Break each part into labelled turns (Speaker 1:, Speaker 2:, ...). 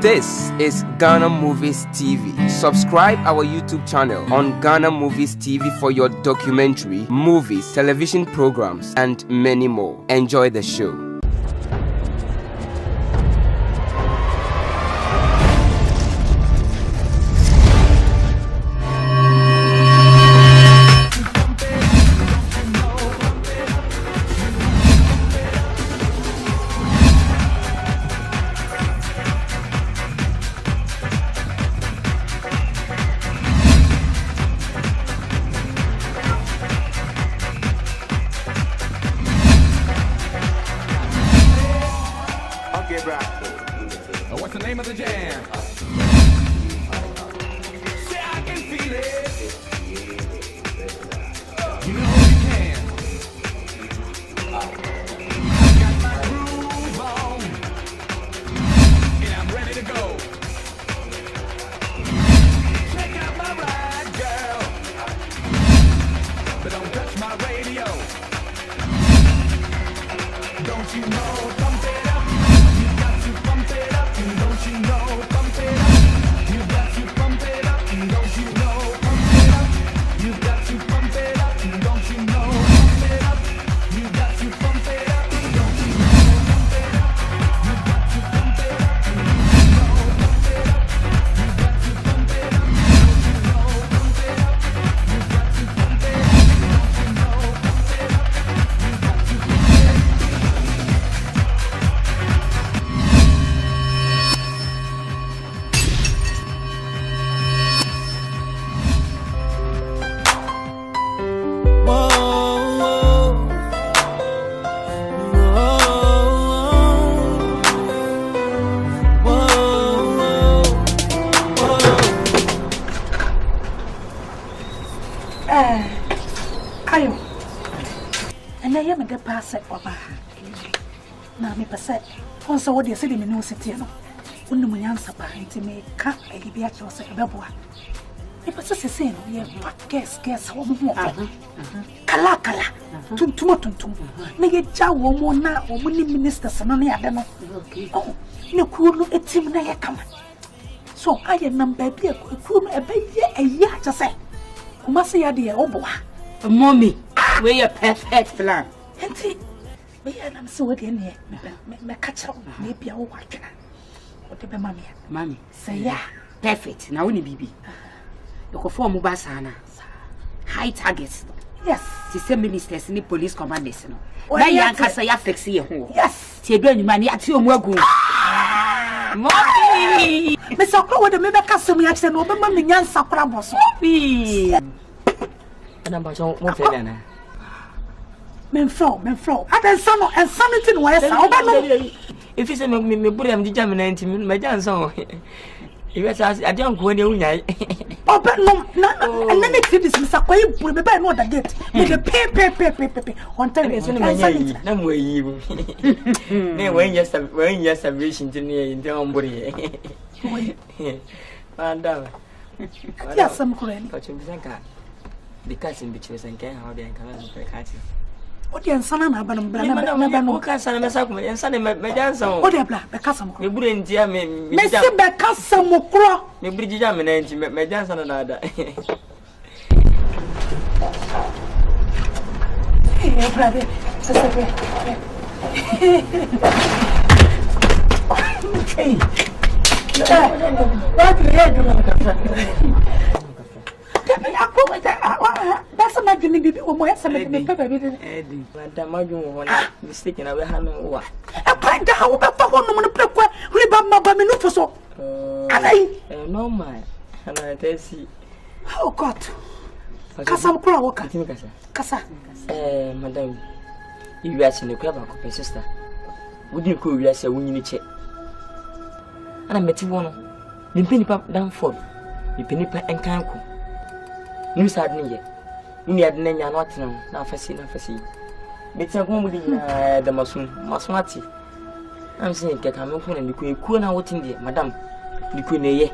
Speaker 1: This is Ghana Movies TV. Subscribe our YouTube channel on Ghana Movies TV for your documentary, movies, television programs, and many more. Enjoy the show.
Speaker 2: What's the name of the jam? Say I can feel it. You know you can. I got my groove on, and I'm ready to go. Check out my ride, girl, but don't touch my radio. Don't you know? Pump it up. You got to pump it up. Don't you know? Pump it up. You got to pump it up. Don't you know? Pump it up. You got to pump it up. Don't you know? Pump it up. You got to pump it up. Don't you know? Pump it up. You got to pump it up. Don't you know? Pump it up. You got to pump it up. Don't you know? Pump it up. You got to pump it up. Don't you know? Pump it up. You got to pump it up.
Speaker 3: And I am a deposit of a now, me per se. Also, what you said in the new city, no. When the answer parent may cut a libya to say a beboa. It was just a saying, we have guess, home more. Kala, tum. May a jow more now, or winning ministers and only I don't know. Oh, no cool a team na come. So I am number be a cool a baby a year to say. Who must say, dear, oh boy.
Speaker 4: Mommy, where your perfect plan?
Speaker 3: Auntie, I'm so in here. Me catch up, maybe I'll watch. What the mammy? Say, yeah.
Speaker 4: Perfect. Now, only baby. You go for Mubasana. High targets.
Speaker 3: Yes.
Speaker 4: Sister ministers in the police commanders. Now, Nkansah fix here.
Speaker 3: Yes.
Speaker 4: She doing money at your work. Mommy!
Speaker 3: Miss Oko with the member custom accent over Mammy Nkansah Crabos.
Speaker 5: And I'm about to
Speaker 3: Men flow. I then some and something where
Speaker 5: if you say me put him the German 90 minutes, my dance song. I don't go anywhere.
Speaker 3: Oh, but no, and then it is Miss Akoy, put me by more than get with the pay. On time is
Speaker 5: no way you. When your salvation to me in the ombody.
Speaker 3: Yes, I'm correct.
Speaker 5: But you think the cousin bitches and can how they come and play catching.
Speaker 3: What the son of Madame
Speaker 5: Who can send a message and send him my dance on?
Speaker 3: What the black, the cousin?
Speaker 5: You wouldn't dear me,
Speaker 3: Mr. Becasam Mokro.
Speaker 5: Maybe German and my dance on another.
Speaker 3: Hey, brother. That's not going to be more something.
Speaker 5: Eddie, Madame, I mistaken. I will have no one.
Speaker 3: I find out about one play. Remember, me for so.
Speaker 5: No, my, and I tell you.
Speaker 3: Oh, God. Casam Crow, Cassa.
Speaker 5: Madame, you are in the crab of my sister. Wouldn't you call yourself when you need check? And I met you one. The penny pop down for the penny and canco. You said me yet. You had none, not now for see. It's a woman with the Masmati. I'm saying, get a milk and you could out in there, Madame. You couldn't,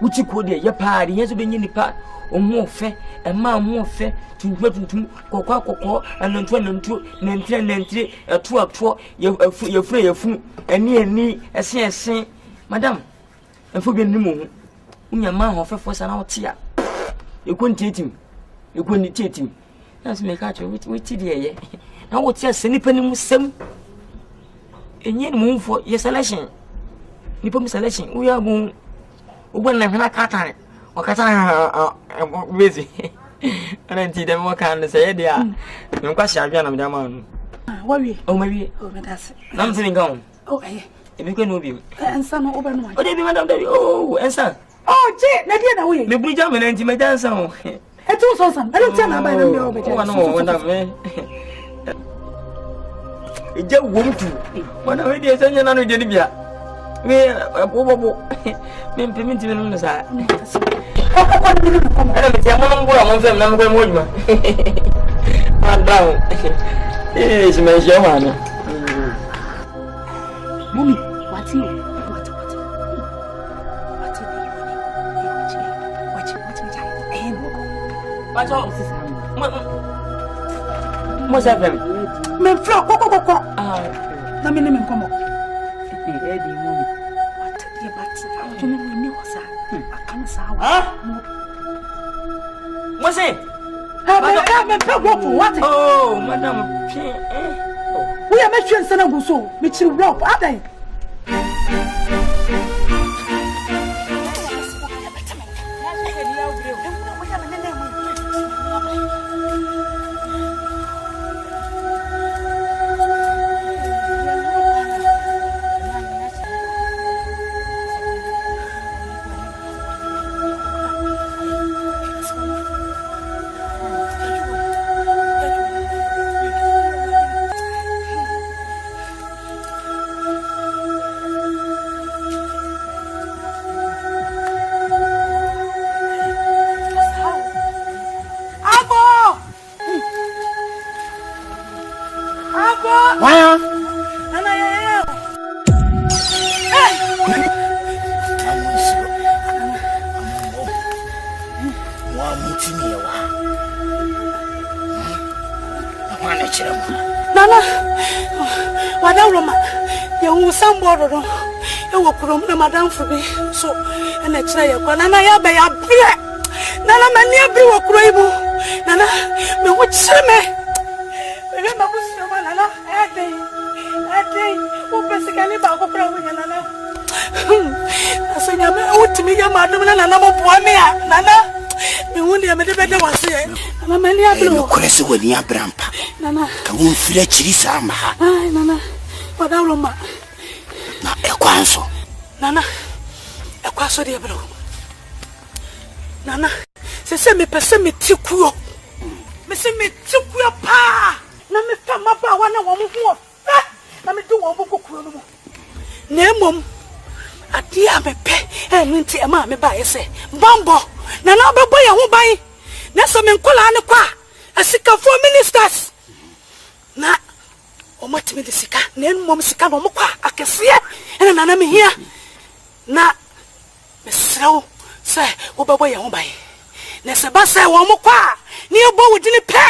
Speaker 5: which you could, your party has been in the part, or more fair, and more fair to go to Coco, and then 22, and then 3, a 2 your free, and near me, a saint. Madam, and for being removed, your man of for an out here. You couldn't take him. You couldn't take him. That's make out with today. Now, what's your senipenny some? And yet, move for your selection. You put me selection. We are going when I'm not cut or cut I'm busy. And I did them what kind of say, dear. No question, I'm Yaman.
Speaker 3: Worry.
Speaker 5: Oh, maybe.
Speaker 3: Oh, that's
Speaker 5: Nothing gone.
Speaker 3: Oh, eh.
Speaker 5: If you can move you.
Speaker 3: And some open one.
Speaker 5: Oh, they be Madame. Oh, and son.
Speaker 3: Oh, Jay, Nadia, away.
Speaker 5: The blue jam and anti my dance. I
Speaker 3: told some. I don't tell her by them.
Speaker 5: no, one of me. It just won't do. One of the Sanya Nano Genibia. We are men permitting on the side. I don't tell I'm going to down. Yes, my Joanna.
Speaker 3: Mommy, what's you? What's all?
Speaker 5: What's happened?
Speaker 3: Men flock, go.
Speaker 5: Ah,
Speaker 3: no, me name come up.
Speaker 4: Eddie, mommy.
Speaker 3: What? Yeah, but I don't know what's that. Nkansah.
Speaker 5: what's it?
Speaker 3: What?
Speaker 5: Oh, Madam.
Speaker 3: We are making Senago so, which you rope, are they? Nana, what are you? Some water. You will put on Madame for me. So, and a child, Nana, I bay a beer. Nana, many a brew of crable. Nana, me what summer? Remember, Nana, I think, who basically about to grow with Nana. I say, I'm to me, your madam, and I'm Nana. Me wonder me better was here. Nana, many a blue.
Speaker 6: Cress with your brampa.
Speaker 3: Nana,
Speaker 6: come on, Fletchy Sama.
Speaker 3: Ay, Nana, what are you?
Speaker 6: Na ekwanso.
Speaker 3: Nana, ekwaso de bro. Nana, se me pese me tikuo. Me se me tikuo pa. Na me fa maba wana wo mo ho. Na me do wo mo kokuro no mo. Na emom ade a me pe enti e ma me ba yese. Bambo, Nana obebo ye ho ban. Na so me nkola ne kwa. Asika for ministers. Na omatimi de sika na enmom sika no mokwa akese ena nana me hia na mesrew se obebo ye ho ban na se ba se wo mokwa ni ebo wudini pe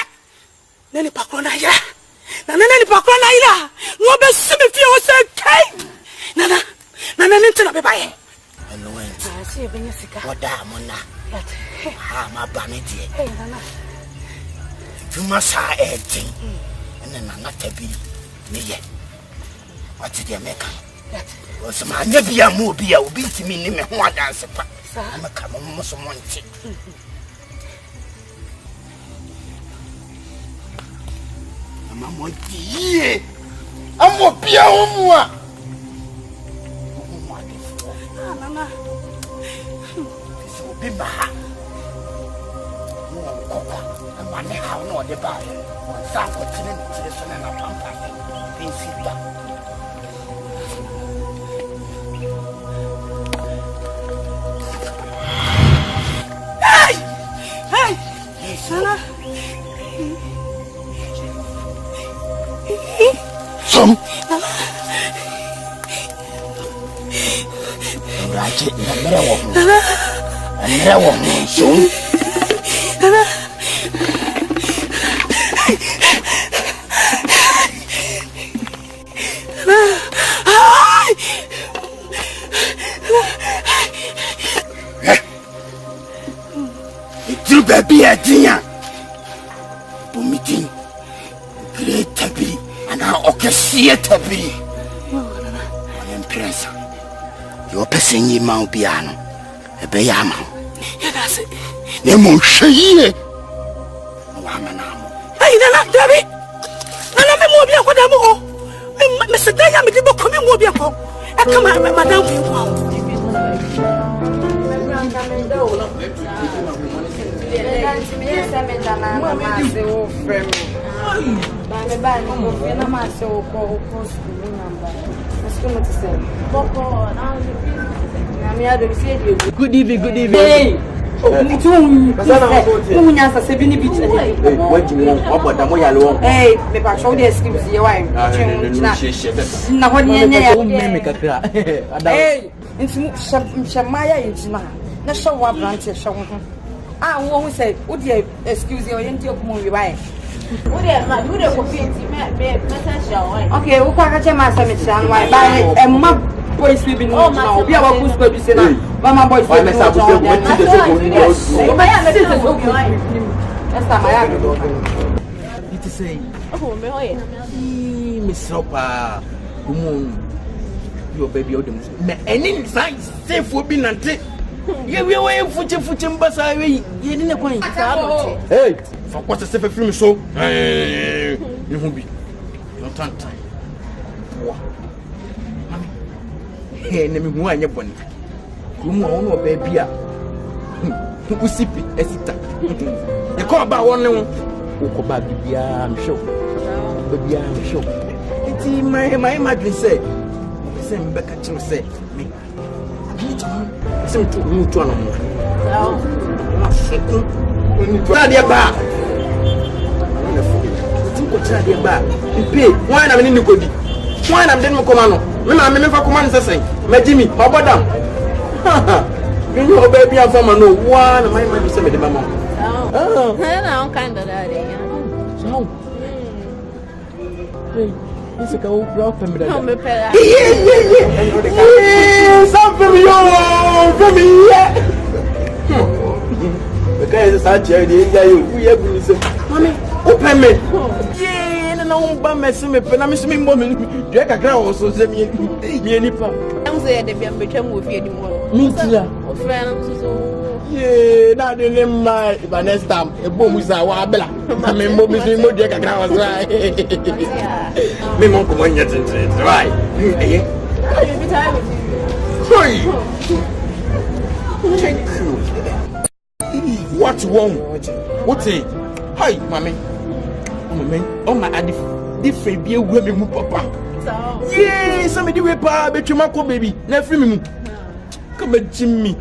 Speaker 3: na ni pakro na ya na ni pakro na ira no be simi fie wo se kai nana ni ntina be baye
Speaker 6: Hello, Auntie.
Speaker 3: see e benya sika
Speaker 6: What da mona? Ha ma ba me die.
Speaker 3: hey nana
Speaker 6: Tuma sa etin. Nana tabi me ye. What did you make? Was my nebia mo bia obi timi ni me ho adanse pa. I'm a come on so monti. Ama monti ye. Amo bia ho a.
Speaker 3: nana
Speaker 6: So be ba. Mo kokwa. Ama ne ha no de ba. Sa ko tini ni so na pampa. Insida.
Speaker 3: hey nana
Speaker 6: Some Raje na mere wo. Mere wo so. baby a dear. Meeting great tabby and our orchestra tabby. Empress, your person ye mount piano, a bayama. Yes, Nemo Shea. Hey, the not Debbie. None of them will be a whatever. Mr. Diamond did not come in, will be a call. I come out, Madame.
Speaker 7: Good evening, good evening.
Speaker 4: Hey! Nkansah 70 beach. Hey,
Speaker 7: what you want? What about the Moyalo?
Speaker 4: hey, me pa show the excuse your wife. Na ho nye hey, into Shamaya injina. Na show wa branch show ho. Ah, who said, would you excuse your entity of movie wife? Okay, who package my semi-chan, why buy a map boys sleeping now? Be about who's going to say, Mama boys, I must have to say, oh, Miss Ropa, your baby, and inside safe will be not. You will wait for Basari. You didn't point. Hey, for what's a safe film so? You won't be. No time. Hey, name me one your bonnet. Whom no baby. Who sip it, Esita. You call about one who about baby, I'm sure. Baby, I'm sure. It's my imagine say. Same back at you say. Me. Some to move to an why I'm in the good? Why I'm then commando? When I'm in for command, say, my Jimmy, my brother. You know, baby, I'm from no one. My mind is the mama. Oh, I'm kind of that. So, it's a go block from the something from me. The guy is such a we have been saying, Mommy, open me. Yeah, and I'm by my semi, but I'm missing woman. Jack a crow also send me any pump. I'm saying they become with you anymore. Me too. Yeah, not in my next time. A boom is our bella. I mean, Mobby more Jack a crow was right. Me won't come on yet, right? What wrong? What's it? Hi, mommy. Oh, my different be a women, papa. Yeah, somebody will pay, but you mako baby. Never me. Come at Jimmy.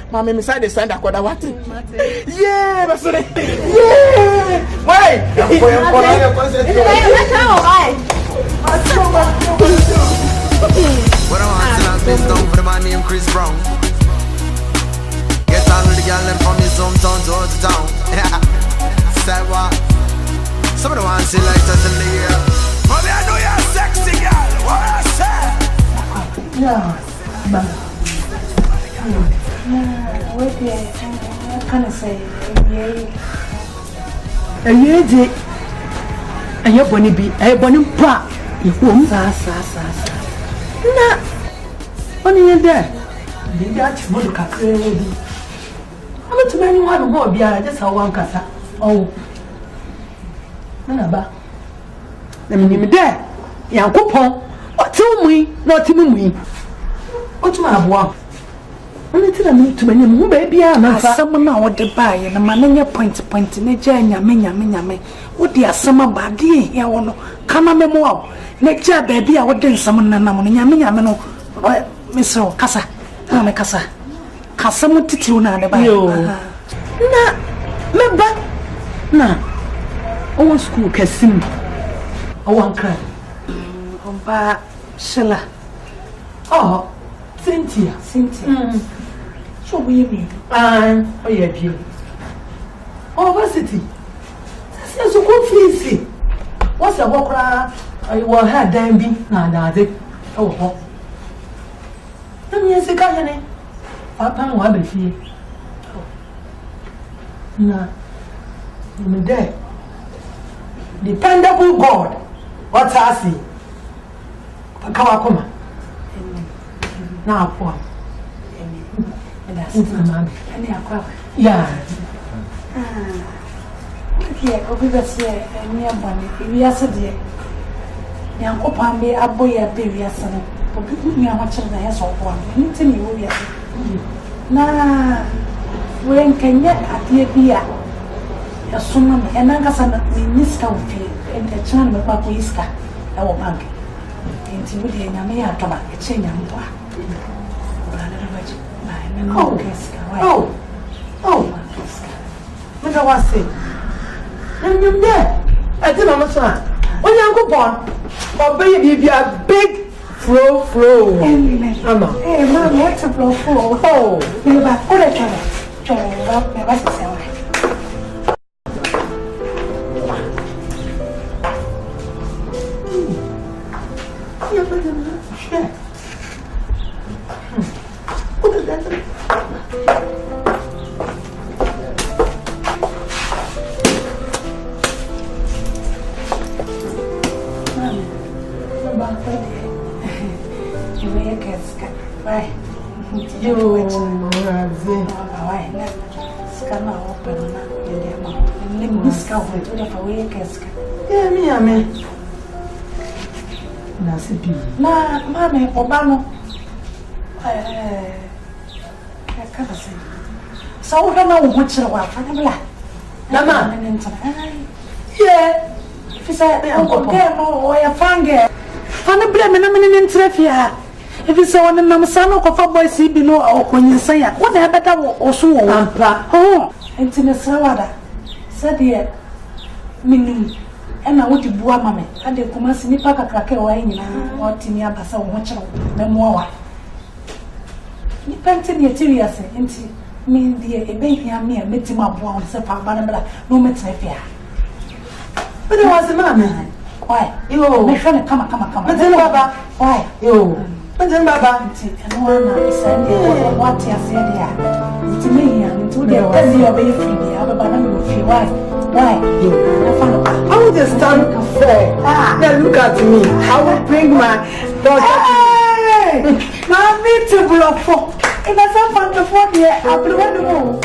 Speaker 4: Mammy, beside the sand, I got a what? Yeah, that's it. Yeah. Why?
Speaker 8: What I want to know for the man named Chris Brown. Get on with the girl and from his hometown to out of town. Say what? Some of the ones see like that in the air. Mommy, I know you're sexy girl. What I say?
Speaker 3: Yeah, but what can I say? And you're going to be a bonny pa. You won't sa. Nah, only in there. The Dutch vodka crazy. I'm not too many one more beer, just how one casa. Oh, Naba. Let me there. Young couple. What tell me, not to me. What's my boy? Only tell me to many baby. I'm someone now what to buy and a man in your point in a janya, me. What dear summer body here on come a memo. Nature baby, I would do someone and I'm yamino. Miss Casa. I'm a casa. Casamu tituna the bio. Na, oh, school cassim. Oh, one cry. Ba Shella. Oh, Cynthia. So we mean. Oh, yeah, dear. Oh, what's it? That's so confusing. What's a walker? I will have damn be. Nah, oh, let me ask a guy. Papa, what be here?
Speaker 9: Na, I'm there. Dependable God. What's I see? Kawakuma. Now, poor. Yeah.
Speaker 3: Here, over the sea, and near Bonnie, we are said, young Opambe, a boy, a baby, a son. Me, I'm watching the house of one. You tell me who you are. Nah, when can you at the beer? A summon, and Nkansah, Minister of Field, and the channel of Bakuiska, our bank. And you would hear me out of a chain and bar.
Speaker 9: Oh, what I was saying. And you're there. I didn't understand. When you go born, or baby, be a big flow.
Speaker 3: Hey, Mom, what's a blow for? Oh, you are full of trouble. Mamma, Obama. So, I don't know what's the one for the black. Mamma, yeah. If it's Uncle Cam or a fanger, Fanny Bremen, I'm in Trefia. If it's on the Namasan of a boy, see below or when you say, what the better or so, oh, and in a salada. Said here, Minum. And I want to boa mammy, and the Kumasi Nipaka cracker or Tinia Bassa watch memoir. You painted the interior, and mean the baby and me and met him up once a Panabla, no matter fear. But there was a man. Why? You make sure to come. But then, Baba, why? You. But then, Baba, and one said, what you said here. To me, and to the baby free, I have a why? Why? I will just stand fair. Now look at me. I will bring my daughter. Hey! Mommy to block for. If I saw from the 4 year, I will want to go.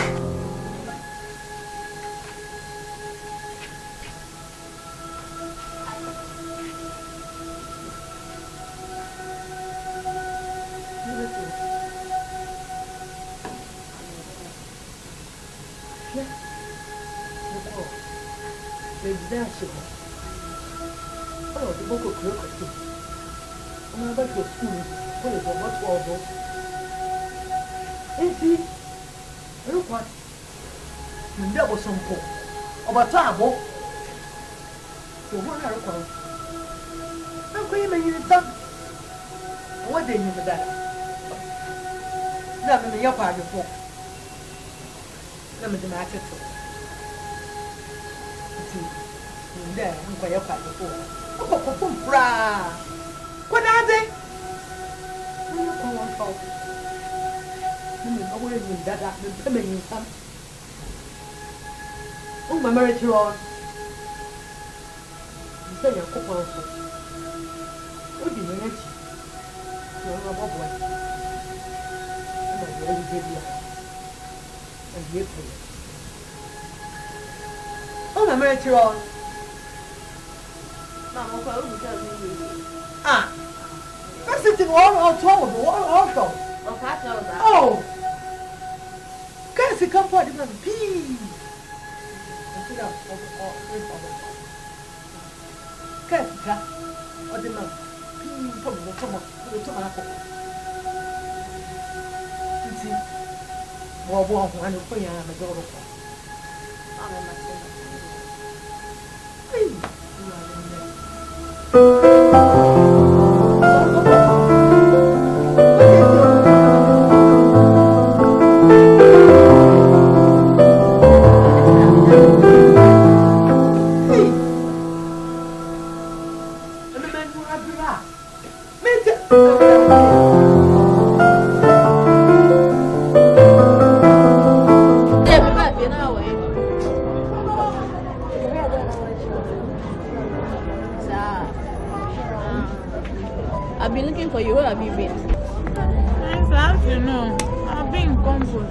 Speaker 10: you know, I've been comfort.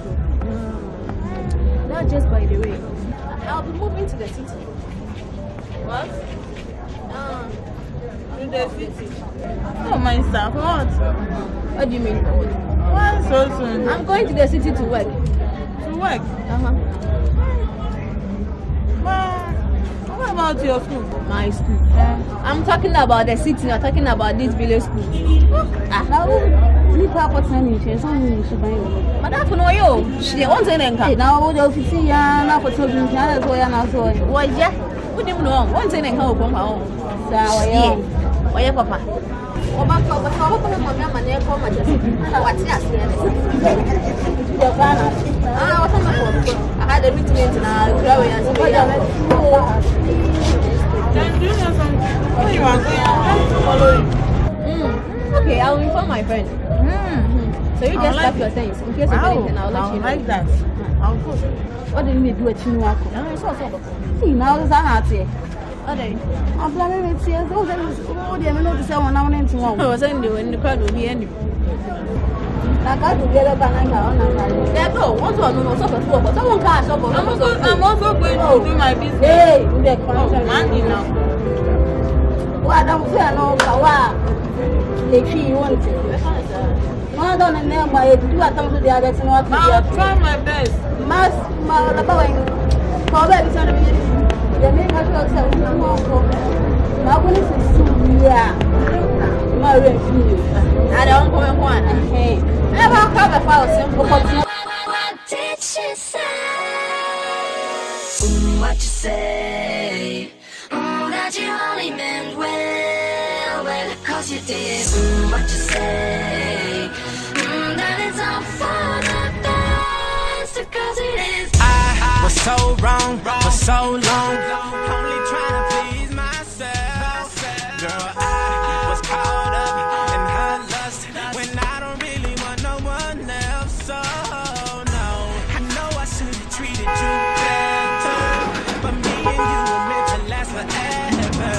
Speaker 11: Not just by the way. I'll be moving to the city.
Speaker 10: What? To the city. Oh my staff, what?
Speaker 11: What do you mean?
Speaker 10: Why so soon?
Speaker 11: I'm going to the city to work.
Speaker 10: To work? What about your school?
Speaker 11: My school. I'm talking about the city, I'm talking about this village school. But that's for no you. She wants an income. Now, what do you see? Now, for children, that's why I'm not so. Why, yeah? What do you know? One thing and come home. So, yeah. Why, Papa? Oh, my God, but how come my mama never come at what's that? I had a meeting and I'll grow and
Speaker 10: then do you know something? Where you are going? Follow you.
Speaker 11: Okay, I'll inform my friend. So you just pack your things in case of anything. I'll let you know.
Speaker 10: Like that. I'll go.
Speaker 11: What do you mean do a Nyarko? Now is that hard here? I'm planning it here. Oh, there is no to say one hour into one. I was in the crowd will be any. I got to get a banana on. There go. What's one no so for but someone cash up. I'm
Speaker 10: also going to do my business.
Speaker 11: Hey, the
Speaker 10: money now.
Speaker 11: What I'm saying, no, Kawa. If you want to. I don't know my do I come to the other thing. I'll
Speaker 10: try my best.
Speaker 11: Mas, my boy. Probably it's going to be the name of yourself. My goodness is yeah. My refuge. I don't go and want. Hey, never come a file simple. What did she say?
Speaker 12: What you say? That you only meant well, cause you did. What you say? That it's all for the best, cause it is. I was so wrong for so long, only trying to please myself. Girl, I was caught up in her lust when I don't really want no one else. So no, I know I should have treated you better, but me and you were meant to last forever.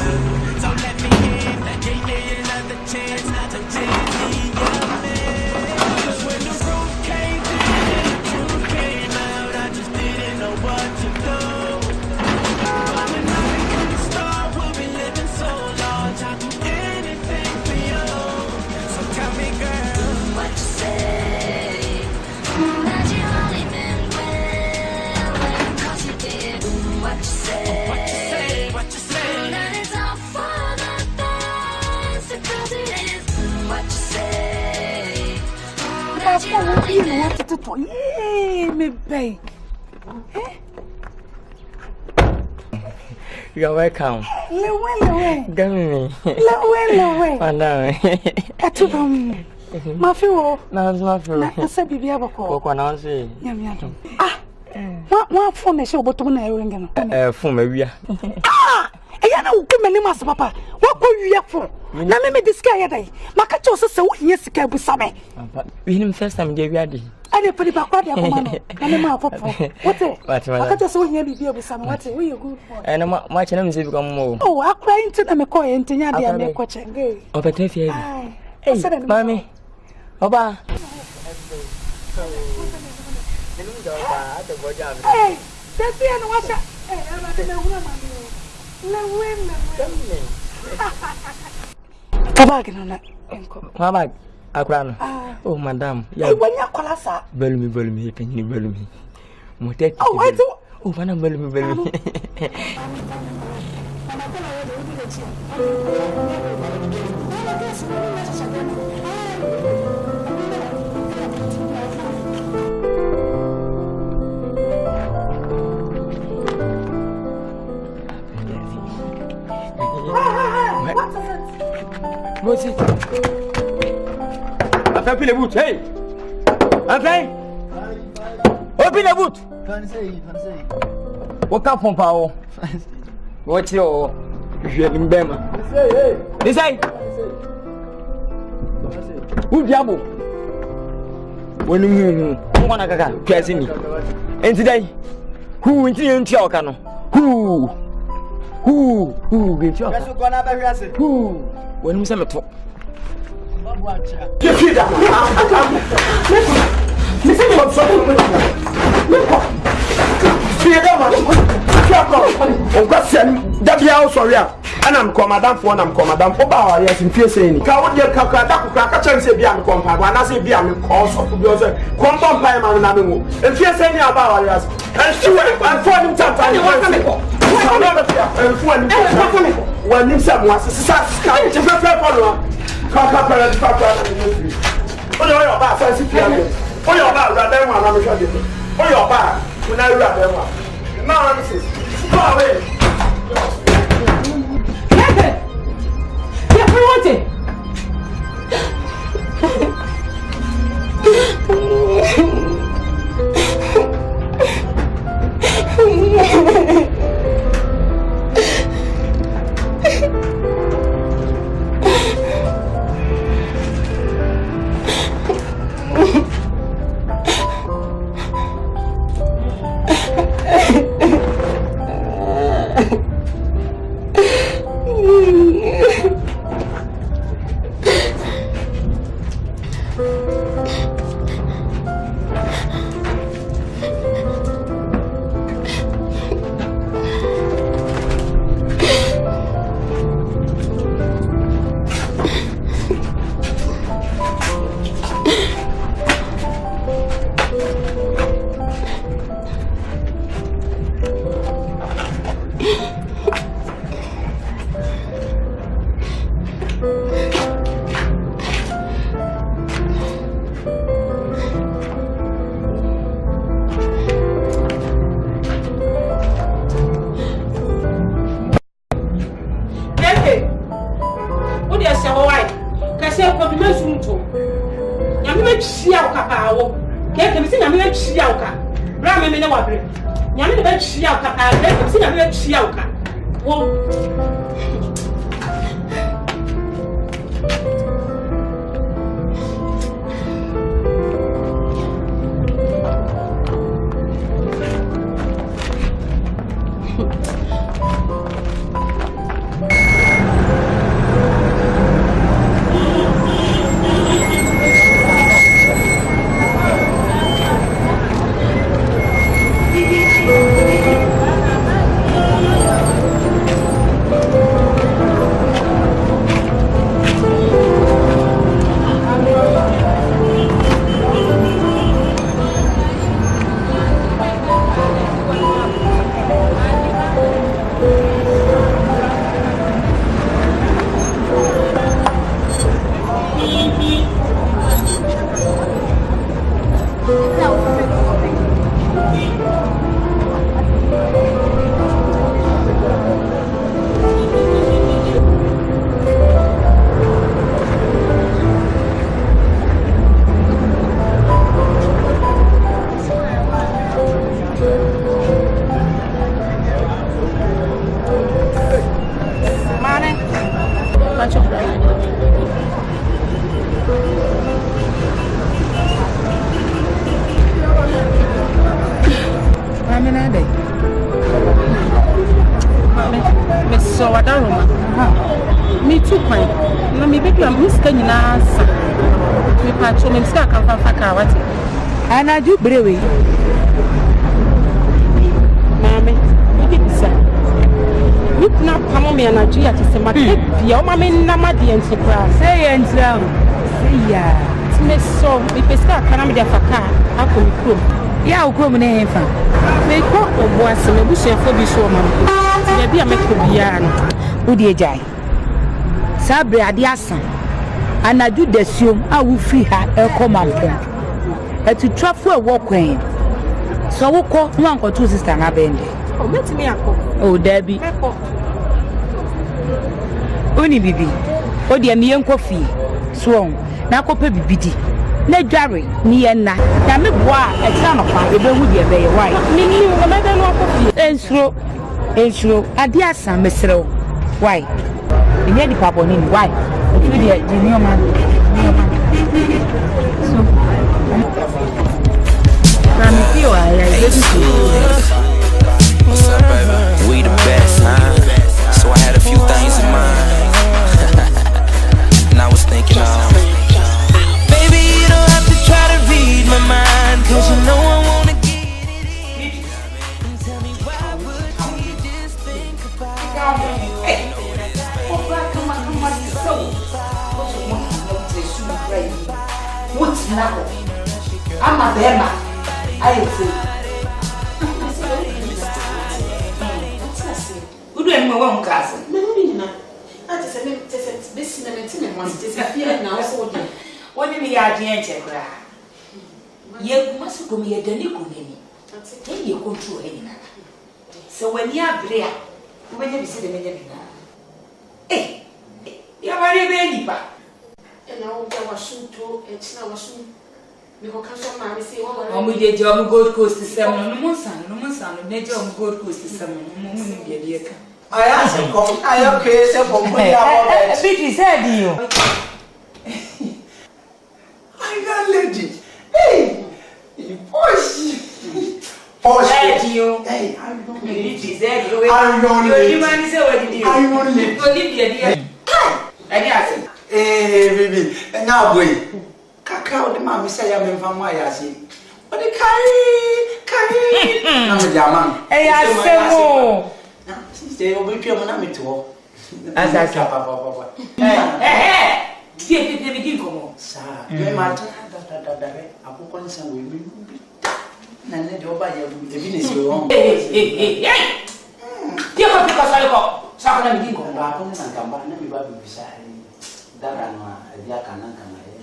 Speaker 12: So let me in, give me another chance to take me your man. 'Cause when the roof came in and the truth came out, I just didn't know what to do. But when I became a star, we'll be living so large, I'll do anything for you. So tell me, girl, what you say? That you only meant well, cause you did. What you say? What you say? What you say? That it's all for the best, cause it is. What you say? That you only meant
Speaker 3: Yeah, me beg.
Speaker 5: You're welcome.
Speaker 3: Lewe.
Speaker 5: Gami.
Speaker 3: Lewe.
Speaker 5: Madam.
Speaker 3: Atu Mafio.
Speaker 5: Mafio.
Speaker 3: Na se bibi abako.
Speaker 5: Ko na say.
Speaker 3: Nyame adom. Wa phone na she obotom na ewenge no.
Speaker 5: Phone ma wia.
Speaker 3: Eya na wo mani mas papa. Wa ko wia phone. Na me diska ya dai. Maka cho se wo hia sika busa me.
Speaker 5: Papa, we him first time dey wia dey.
Speaker 3: Ade pedi ba kwa dia koma no. Na me ma popo. What? Maka cho se wo hia bibi busa me. What? We you good for.
Speaker 5: Na ma chena me say become mo.
Speaker 3: Oh, akwa inti na me ko ye ntinya dia me ko chenge.
Speaker 5: Obeta fie bi. Hey, mami. Oba.
Speaker 3: Hey, that's the end. Watch out. Hey, I'm not going to bag na enko.
Speaker 5: Bag akrano. Oh madam.
Speaker 3: Yeah. Hey, when you call us up.
Speaker 5: Belumi, can you belumi? Motet.
Speaker 3: Oh, why do?
Speaker 5: Oh, madam belumi.
Speaker 4: What's it? Open the boot, hey! Okay? Open the boot!
Speaker 13: Can't say.
Speaker 4: What up from power? What's your Bema? This say? Who diabo? When you want to go, Cassini. And today, who into your canoe? Who get your who? When we sell a talk. that be our sorry. And I'm called Madame for I'm called Madame Oba, yes, in fear saying, Cow, dear Kaka, say, be I'm compound, when I say be I'm cause of the compound pie man, and fear saying about us. And she went and for him time. When you said was a scat, just a fair follower. Kaka, parents, Papa, oh, your bath, I see, oh, your bath, rather one, I'm sure. Oh, your bath, when I rather one. Now, this is far away.
Speaker 9: Yeah, we want it. And I do brewery. Mammy, you did say. You not come on me and I do at the market. Your mammy, Namadi and Surprise. Say, and so, yeah, it's Miss So, if I start coming there for car, how can you come? Yeah, I'll come in here. They call the boys and the bush and for be so, man. Maybe I make a piano. Who did I? Sabre Adiasan. And I do the sum, I will free her a command. To travel a walkway. So we'll call one or two sisters. Oh, let me oh, Debbie. Only baby. Oh, dear, me and coffee. Swung. Now, copy BD. Let Jerry, me and Na. Now, make why a son of mine, you would be a very white. Meaning, no matter what coffee. And slow, a dear son, Mr. Why? In any papa, why? The man.
Speaker 13: What's up, baby? We the best, huh? So I had a few things in mind. And I was thinking, baby, you don't have to try to read my mind, 'cause you know I wanna get it in. And tell me why would we just think about
Speaker 14: I'm a bema. I say. Who do you know one cousin? I just said, this is now. What do you are doing? You must go me a Danico. Then you control any. So when you are there, when you see the million, eh, you are very ready, and now there was soon to it's now soon. Because I say, oh, we did your Gold Coast to seven, no more son, nature on Gold Coast to seven, I asked him, I okay, so Betty said you. I got lady. Hey, you push. You. Hey, I'm not lady. I'm not lady. Hey, baby, and now wait. Kakao, the mammy say I'm from my assy. But the carry. I'm a German. Hey, I say more. Stay over here when I'm at all. As I said, Papa. Hey, begin come on, sir. You matter that I put on some women. And let your body the business you own. Hey. Dear, because I got something begin come back and come back and be beside that and the Akan.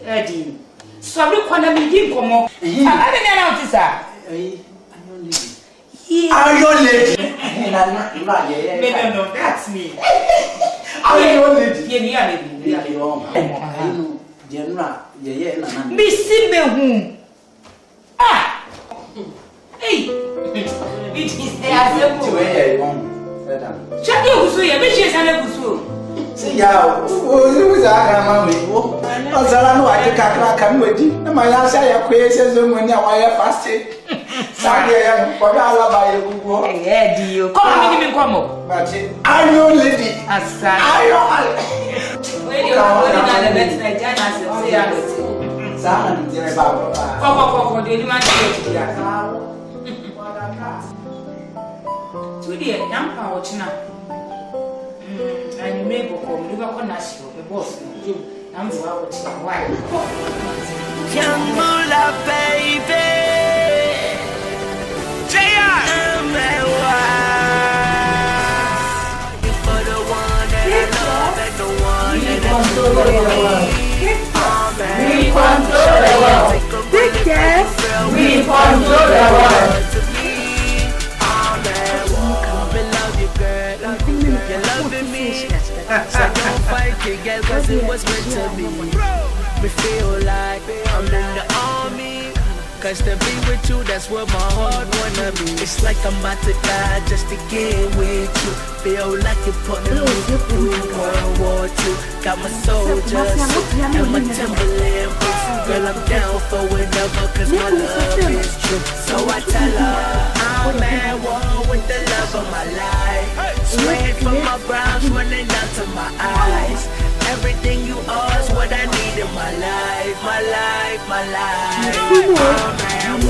Speaker 14: Eddie. So look when I begin come on. I didn't announce that. Are you lady? No, that's me. Are you lady? Ah! Hey! It is there. Check you, which is an episode. See, yeah, who's I can't with you. My answer, your questions when you are fasting. Sunday, I'm for by you. Come on, but are you lady? As I when you are going on the bed, and you may go home, you are going to ask you, the boss. I'm wife.
Speaker 13: Yamula, baby. I'm a wife. You for the one that I love and the one that I we control the world. Big yes, we control the world. So don't fight it, girl, cause it was meant to be. Me feel like I'm in the army, cause to be with you, that's what my heart wanna be. It's like I'm about to die just to get with you. Feel like you put me through World War II. Got my soldiers and my Timberland boots. Girl, I'm down for whatever, cause my love is true. So I tell her, I'm at war with the love of my life. Sweat from my brows running down to my eyes. Everything you are is what I need in my life, my life, my life. I'm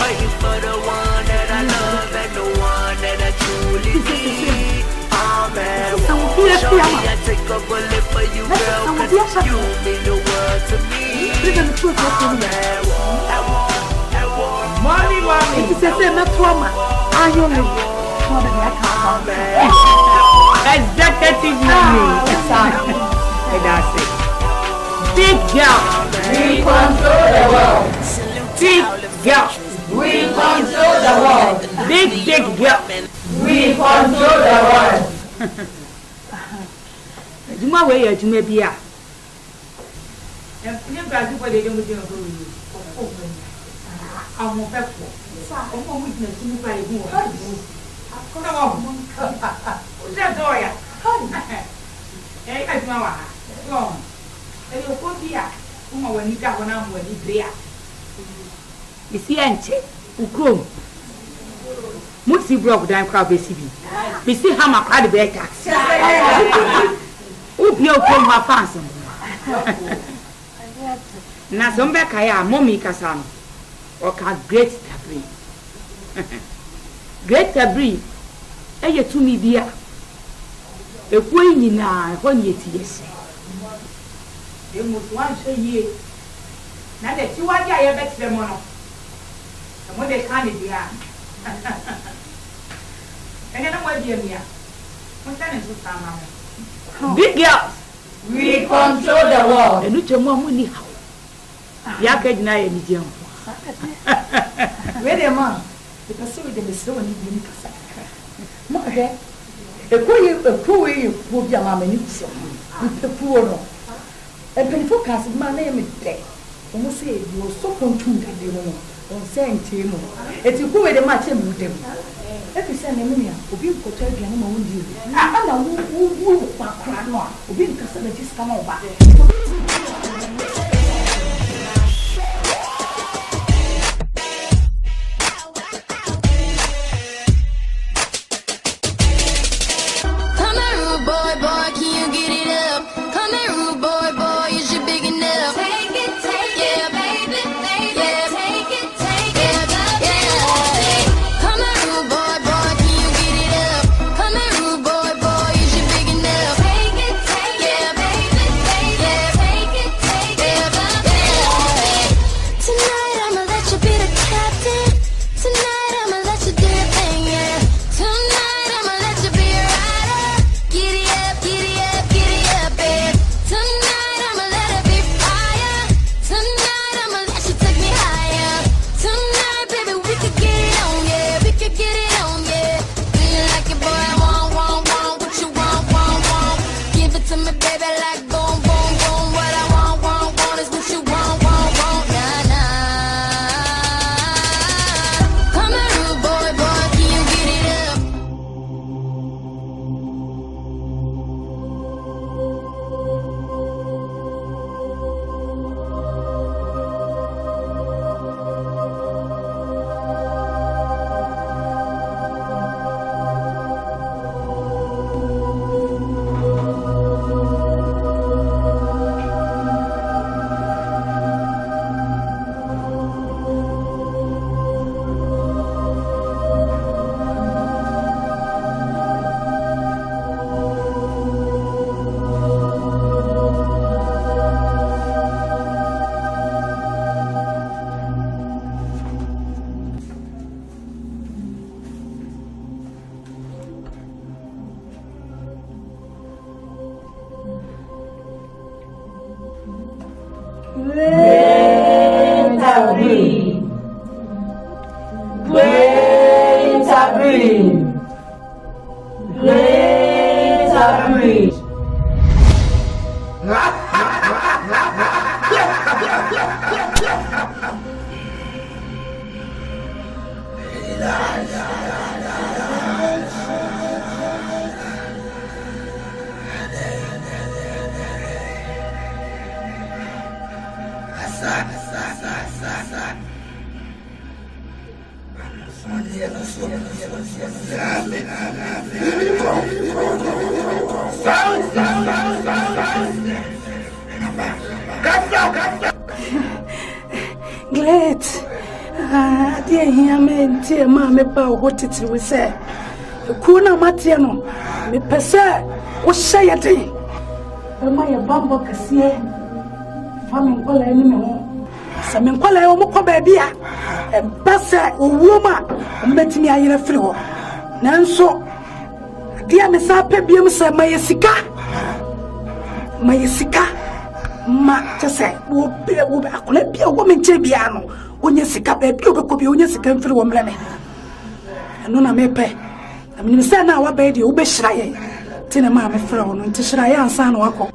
Speaker 13: waiting for the one that I love and the one that I truly need. Oh man, show me I take a bullet for you, girl, cause you mean the world to me. Oh man, I want
Speaker 3: mommy. It's the same as trauma. Are you living?
Speaker 14: Executive memory. That's it. Big girl, we control the world. Big girl, we control the world. Big girl, we control the world. You know where you may be at. Come on. Who's that door? Hey, I know. Go on. And you put here. When you got one arm when you there. You see, Antwi, Ukrom. Mutsi broke down crowd, baby. We see how my crowd better. Who be from her fancy? Nazombe Kaya, Mommy Kasam. Or great tabri. Great tabri. Eye to me dear. A queen na when yet yes. You must once a year.
Speaker 3: Na de ti waje aye betre mo no. E mo de kan de dia. Ene na mo die mia. Mo tane so sama mo. Big girls, we control the world. Enu chemo amuni ha. Ya ka gina ye ni dia. Where am I? Because we the so ni bi ni kasa. Mo he. Ekoyi wo bia mama ni so. Ekuo no. E pen focus ma na ye me de. Omo say you so control de no. On say ntimo. Eti ku we de ma che mu dem. Efi say na me ya obi nkoto aduane ma won di. Ah na wo kwa kra no. Obi nkasa na ji ska ma oba. What it will say. Kuna Matiano, me pesa, o shayate. My bambo cassia, farming qual anymore. Some qual omo baby, and Bassa, o woman, met me in a floor. Nanso, dear Miss Apebium, sir, my Sika, ma, just say, will be a woman, Jabiano, when you sick up a bugle could be on your second floor, woman. No na mepe. Amini say na wa be de wo be hiraye. Tina ma me fra wono nti hiraye ansa na wako.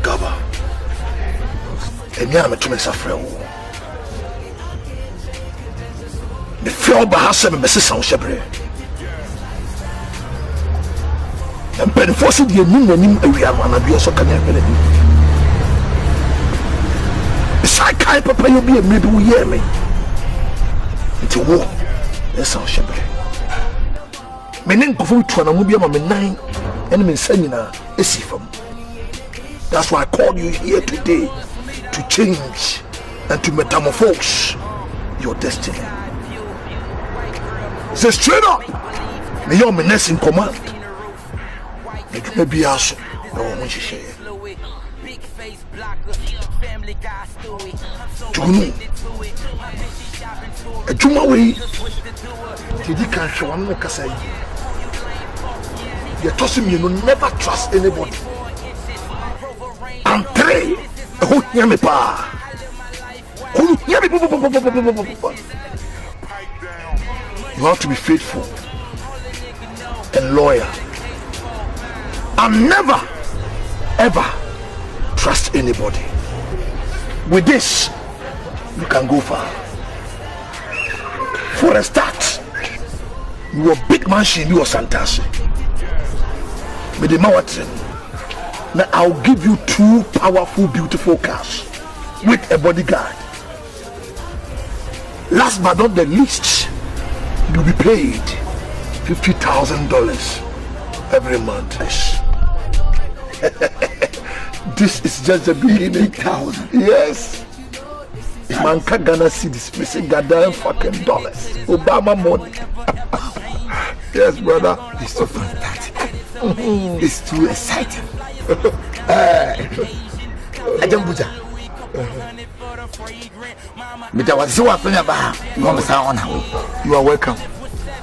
Speaker 15: Gaba, I'm a tumesa friend. The fear bahasa membesi sound shebre. And pen force the nim area man abi so kan ebele. Sai kai papa you be maybe we hear me. It's a war. That's sound shebre. Menin kofu to na mu bia ma me nan ene me nsanyina esifam. That's why I called you here today to change and to metamorphose your destiny. Say straight up, may your menace in command. Make me be also no one she share. Junu, a Juma way. Did you can't show one make us say? You're tossing me, you never trust anybody. Antwi, who hear me pa? Who hear me? You have to be faithful and loyal. And never, ever trust anybody. With this, you can go far. For a start, you are big mansion, you are Santasi. With the mountain. Now I'll give you 2 powerful, beautiful cars with a bodyguard. Last but not the least, you'll be paid $50,000 every month. This is just the beginning. 50,000. Yes. Man can't Ghana see this missing goddamn fucking dollars. Obama money. Yes, brother.
Speaker 6: It's so fantastic. It's too exciting. Ajambuja.
Speaker 15: You are welcome.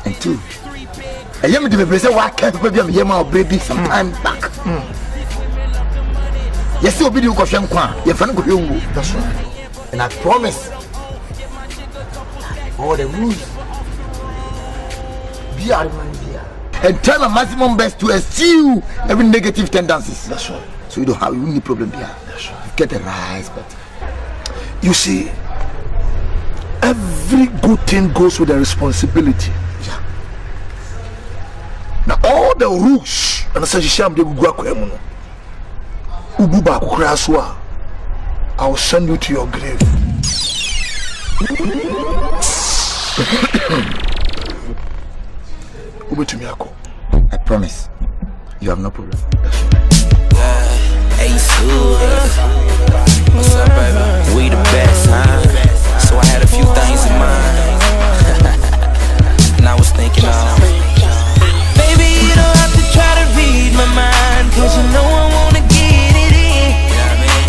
Speaker 6: And 2. I am the person who can't be a baby some time back. Yes, you'll be the question. Your friend could you.
Speaker 15: That's right.
Speaker 6: And I promise all the rules be and try my maximum best to eschew every negative tendencies.
Speaker 15: That's right.
Speaker 6: So you don't have any problem here.
Speaker 15: That's right.
Speaker 6: You get the right, but
Speaker 15: you see, every good thing goes with a responsibility.
Speaker 6: Yeah.
Speaker 15: Now all the rules and I said you shall be Ubu Kraswa. I'll send you to your grave. Over to Nyarko.
Speaker 6: I promise you have no problem.
Speaker 16: What's up, baby? We the best, huh? So I had a few things in mind. And I was thinking, baby, you don't have to try to read my mind, cause you know I wanna get it in.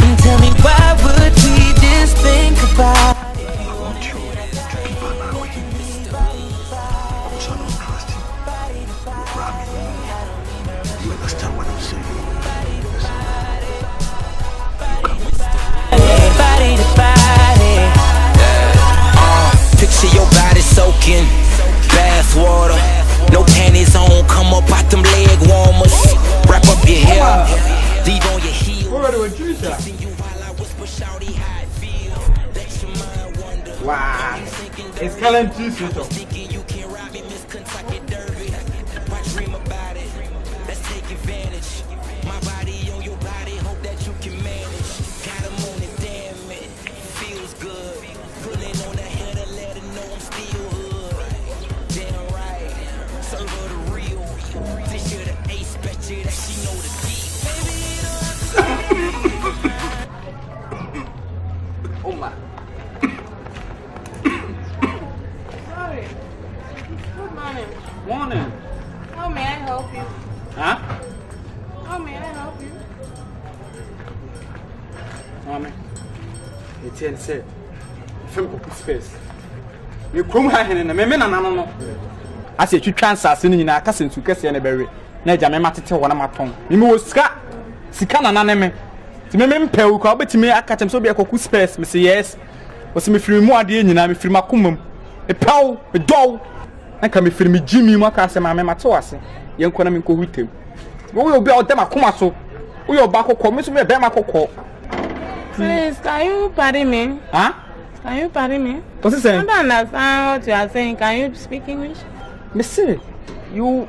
Speaker 16: And tell me why would we just think about
Speaker 15: I want you to keep an eye on him. Because I don't trust him. You grab me. You understand what I'm saying?
Speaker 16: body to body. Picture your body soaking bath water. No panties on, come up out them leg warmers. Wrap up your hair, leave on your heels.
Speaker 14: Wow, it's calling too sweet. ten say fem ko space me krom ha hene na me na no ase twitwa nsase no nyina aka sensu kese na bewe na agya me matete wona maton me wo sika na nane me ti me mpɛw ko obetimi aka tem so be akoku space me say yes wo se me firi mu ade nyina me firi makomam e pɛw me dɔw na ka me firi me jimi mu aka se ma me mate wase yen ko na me ko hutem wo obi a o dem akoma so wo yo ba kokɔ me so me be makokɔ.
Speaker 10: Please, can you pardon me?
Speaker 14: Huh?
Speaker 10: Can you pardon me?
Speaker 14: What's he saying?
Speaker 10: I don't understand what you are saying. Can you speak English?
Speaker 14: Monsieur, you...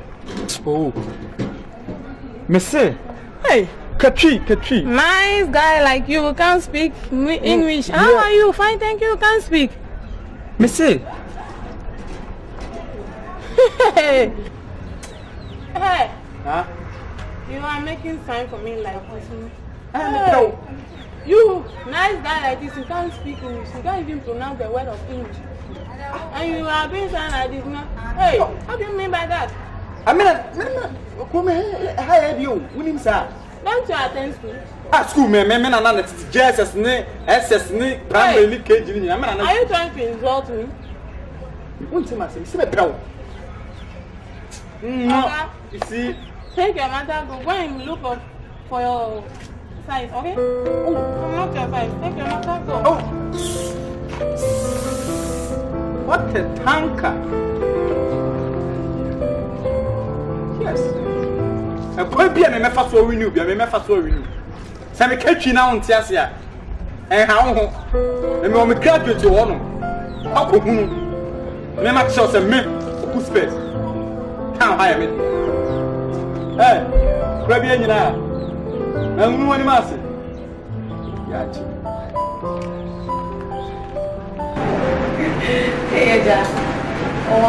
Speaker 14: Oh. Monsieur. Hey, Katri.
Speaker 10: Nice guy like you can't speak English.
Speaker 14: Yeah.
Speaker 10: How are you? Fine, thank you. Can't speak.
Speaker 14: Monsieur.
Speaker 10: Hey.
Speaker 14: Huh?
Speaker 10: You are making sign for me like this. Hey. You, nice guy like this, you can't speak English. You can't even pronounce the word of English. And you are being sign like this now. Hey, how do you mean by that?
Speaker 14: I mean, Kwame, how are you? What do you say?
Speaker 10: Don't you attend school?
Speaker 14: School, me, JSS, SS, primary, KG.
Speaker 10: Are you trying to insult me?
Speaker 14: No, you see.
Speaker 10: Take your matter, go and look up for your size, okay? Oh, not your size. Take your matter, go.
Speaker 14: Oh. What a tanker. Yes. A quite be a member for renew, be a member for renew. Some catching now on Tiasia. And how? And when we graduate to honor. How could you? Member shows a man who space. Can't hire me. Hey, grab your now. I'm no one master. Yachi.
Speaker 3: Hey, Jack. Oh, I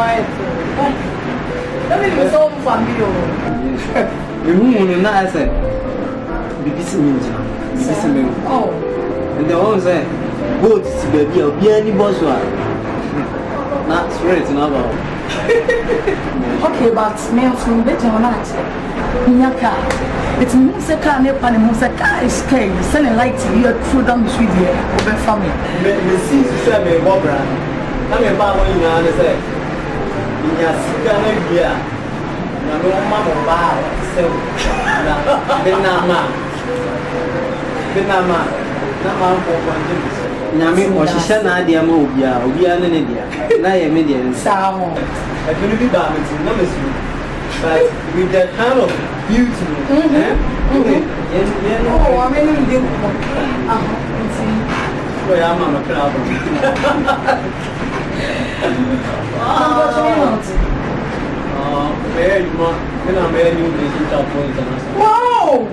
Speaker 3: don't even so familiar.
Speaker 7: You know, I said, BBC means.
Speaker 3: Oh,
Speaker 7: And the one said, go to baby, I'll be any boss one. Not straight, no.
Speaker 3: Okay, but me from the Jonat. Nyarko. It's Musa Kane and Musa Kane is scared. Selling light to you through them sweet here over family.
Speaker 7: The seas to sell me, Bobra. I'm a barber in your say. In your cigar, yeah. No, mamma, bar, so. Benama. Nama for one. Nami, or she shall not dear Mobia, or be an India. Nay, a median.
Speaker 3: Sound.
Speaker 7: I couldn't be barred to number three. But with that kind of beauty,
Speaker 3: Oh, I mean, you did.
Speaker 7: Well, I'm a crowd. Very much. When I'm very new, this is our point.
Speaker 3: Wow!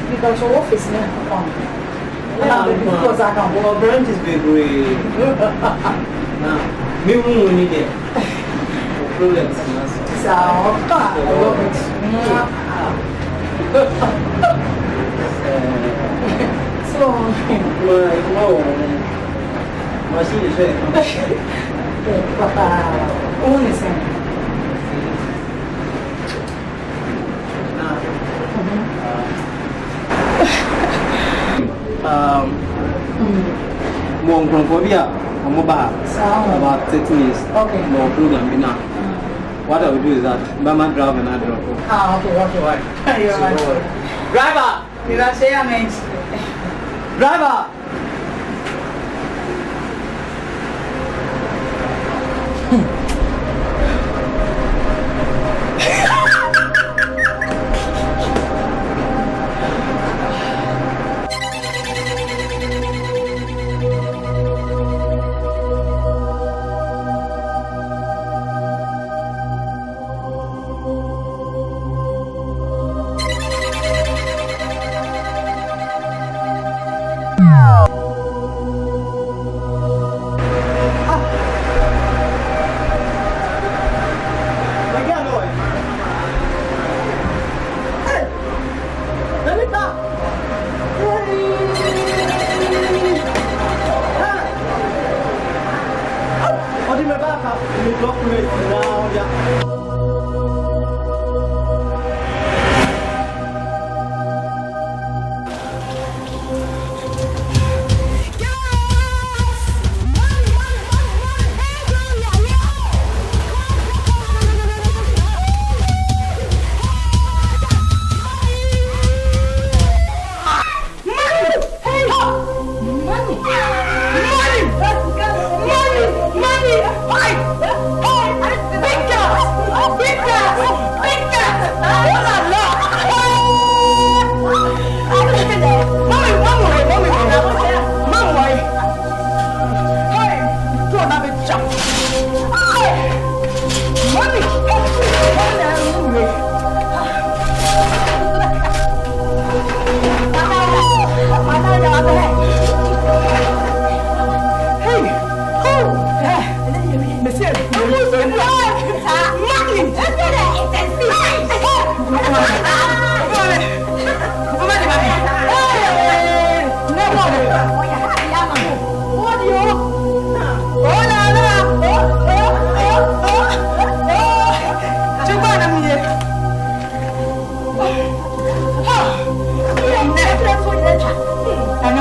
Speaker 3: Because your office now. Because I can.
Speaker 7: Well, branches be great. Now, me won't need it. Problems.
Speaker 3: So, I love it. So,
Speaker 7: my seat is ready.
Speaker 3: Papa, only same.
Speaker 7: About 30 years.
Speaker 3: Okay.
Speaker 7: More program now. What I will do is that Mama drive and I drop.
Speaker 3: Ah, okay. You're right.
Speaker 7: Driver!
Speaker 3: You are saying, mate.
Speaker 7: Driver!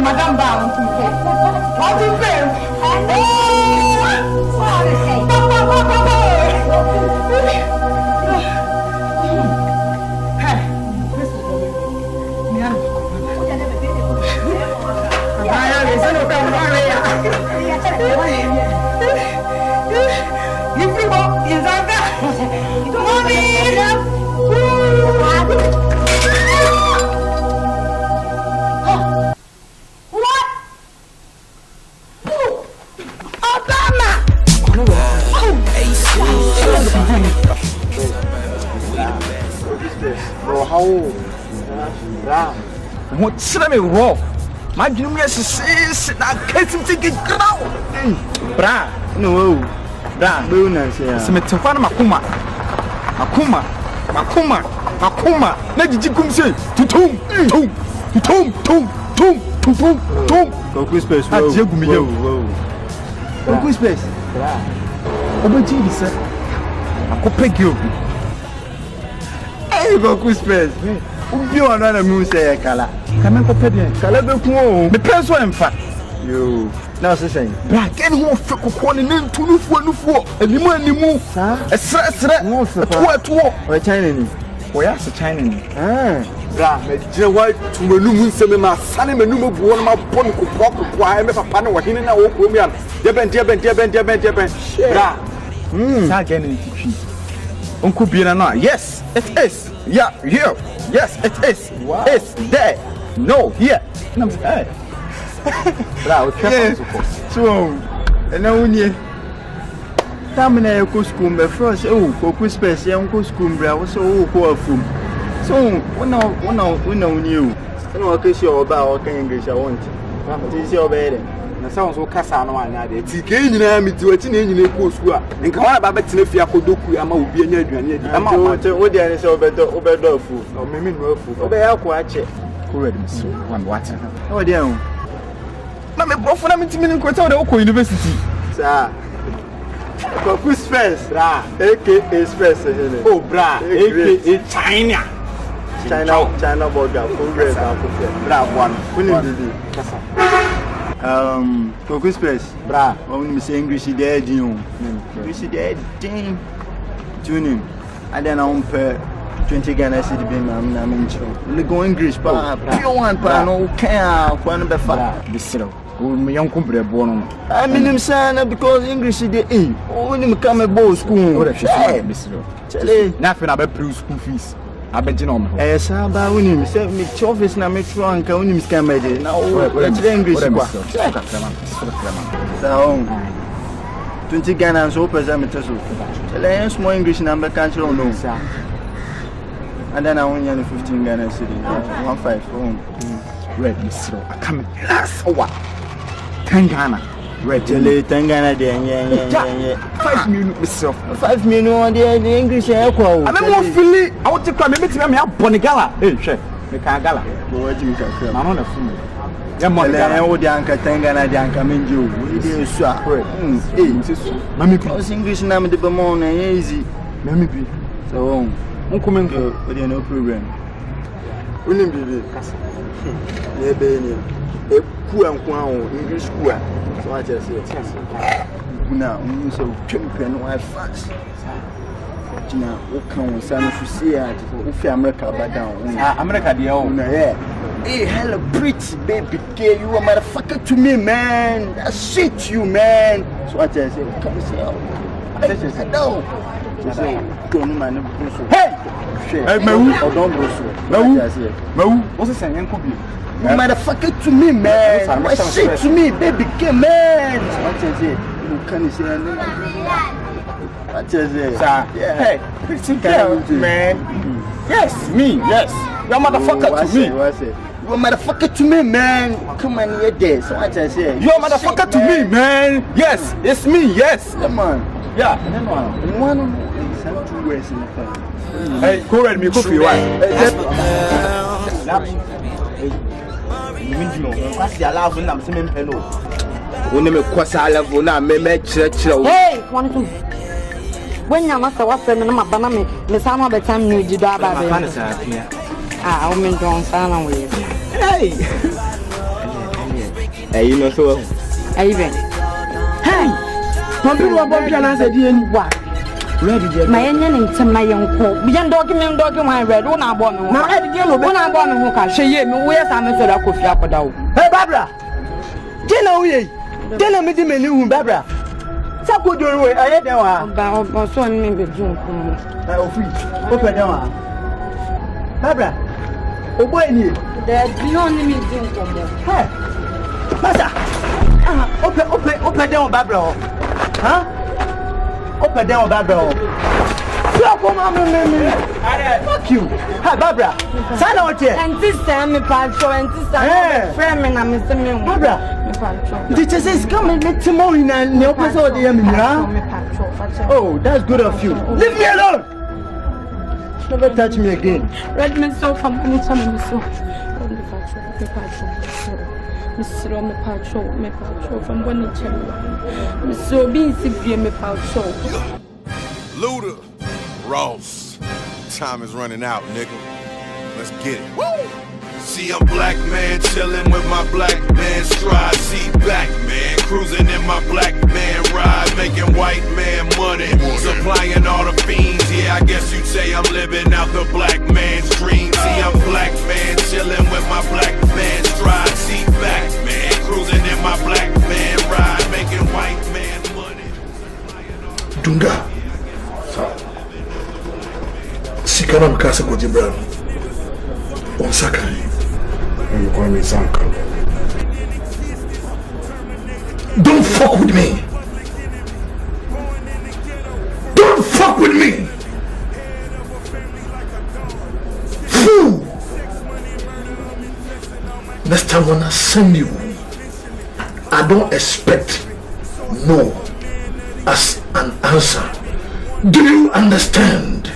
Speaker 3: madam ba what you pay
Speaker 4: What's the raw? My juniors is that case of thinking ground. Bra, no, bra, bonus. Semetofana Makuma. Let the Jikum say to tom. Go space. I jail me. Go space. Obeji, sir. I could pick you. Hey, go space. You are not a moon say, Kala. Come and compare Kala. The press one, in fact. You now saying, Black and more for calling in to look for and you want to move. A threat, or China. We are China. Bra, the white to Manu Sema, Sunny Manu, one of my pony, walk, why I'm a panel, what in our woman. Deben. Bra, again. Uncle Biana, yes, it is. Yeah, here. Yes, it is. Wow. It's there. No, here. And I'm saying, hey. So, and now when you terminate your school, my first, Christmas, young school, I was so powerful. So, when I knew, I know I can show about English. I want to see your bed. And sounds so Cassano and I did. Again, I'm to a teenage post. And come on about Tinefia Kodoku, I'm a be near. I'm out to what there is over food, or maybe no food. Obey Kwakye. Correct, Miss One Watson. Oh, dear. Mamma, both of them in Kwadwo University. Sir, for Christmas, aka Space. Oh, bra, aka China. China border, full red, bra one. For Christmas, bra, only say English is dead, you know. English is dead, damn. Tune in. And then I'm per 20 Ghana city, I'm in trouble. Go English, pa, pure one, pa, no care, one be fat. This zero. My young company born. I mean, him son, because English is the A. Only me come a bow school. What if you say this? Nothing about pre school fees. I bet you know. Yes, I when him say me office na me trunk, when him scam me. Now, let's English. So, 20 Ghana so present to so. Tell small English number can't you know. And then I only 15 Ghana city. 15. Red, Mr. I come last hour. 10 Ghana. Red, 10 Ghana, yeah. 5 minutes, myself. 5 minutes, the English. I'm more Philly. I want to come and meet me up Bonigala. Hey, chef, the Kagala. What do you can feel? I'm on a phone. Yamma, old Yanka, 10 Ghana, Yanka, Minju. It is so. Hey, Mammy, close English name the Bamon, easy. Mammy, so, Uncle Menko, with no program. William Bibi, yeah, baby. A poor English school. So I just say, now, so champion, why fast? Now, what can we say? To see if America back down. America, the owner, yeah. Hey, hello, pretty baby, gay, you are a motherfucker to me, man. I shit you, man. So I just say, come say, oh, no. Hey, Mau, what's the saying? You motherfucker to me, man. Why shit to me, baby, gay, man. What is it? You can't say anything. What is it? Hey, pretty girl, man. Yes, me, yes. You're a motherfucker to me. You're a motherfucker to me, man. Come on, you're there. So what I say? You're a motherfucker to me, man. Yes, it's me, yes. Come on. Yeah. One. Hey, go ahead, me coffee, right? You mean, what's the allowed when I'm saying hello? When I'm a quasala, when I'm a church. Hey, one two. When you're not a friend, I'm a banana, Miss Amma, the time you did that. I'm in John Sana with. Hey, You know so.
Speaker 9: Even.
Speaker 4: Hey. People are about to answer the end. What?
Speaker 9: My Indian into my uncle. Beyond document my red one. I want to. Now, I begin when I want to hook. She me where's I said I could fiap down.
Speaker 4: Hey, Barbara. Dinner we. Dinner me the menu, Barbara. So good your way. I had
Speaker 9: about son maybe June.
Speaker 4: Open down. Barbara. Oh boy,
Speaker 9: there's beyond me doing.
Speaker 4: Hey, Master. Open down, Barbara. Huh? Open down, Barbara. Fuck you. Hi, Barbara. Sign out here.
Speaker 9: And this time, me patrol, and this time, friend, and I'm Mr. Barbara.
Speaker 4: The chassis coming tomorrow in the episode of the Oh, that's good of you. Leave me alone. Never touch me again.
Speaker 9: Redmond so company telling me so. Mr. Me patrol from one each Mr. Busy me patrol.
Speaker 17: Luda, Ross, time is running out, nigga. Let's get it. Woo! See, I'm black man chillin' with my black man stride. See, back man cruising in my black man ride, making white man money, supplying all the fiends. Yeah, I guess you'd say I'm living out the black man's dream. See, I'm black man chillin' with my black man stride. See, back man cruising in my black man ride, making white man money.
Speaker 15: Dunga. Sikana mkasa kwa Jibrani. Onsakai.
Speaker 17: Kwame Sanka.
Speaker 15: Don't fuck with me. Don't fuck with me. Fool. Next time when I send you, I don't expect no as an answer. Do you understand?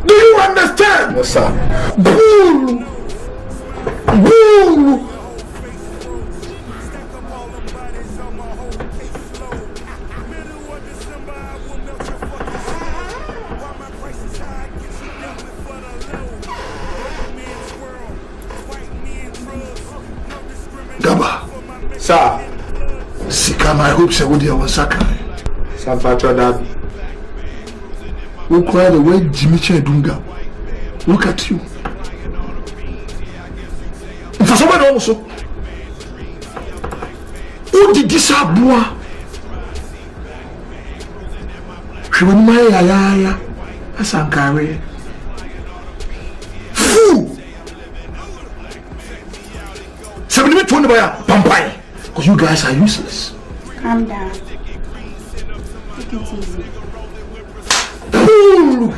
Speaker 15: Do you understand?
Speaker 17: Yes, sir.
Speaker 15: Bull! Bull! Gaba.
Speaker 17: Sir.
Speaker 15: Sika, my hopes are with you on Sakai.
Speaker 17: Sir, Father Daddy.
Speaker 15: Who cry the way Jimmy Dunga? Look at you. For someone also. Who did this boy? She will my yaya. That's Ankara. Fool! 70 by a vampire. Because you guys are useless.
Speaker 3: Calm down. Take it easy.
Speaker 15: Boom!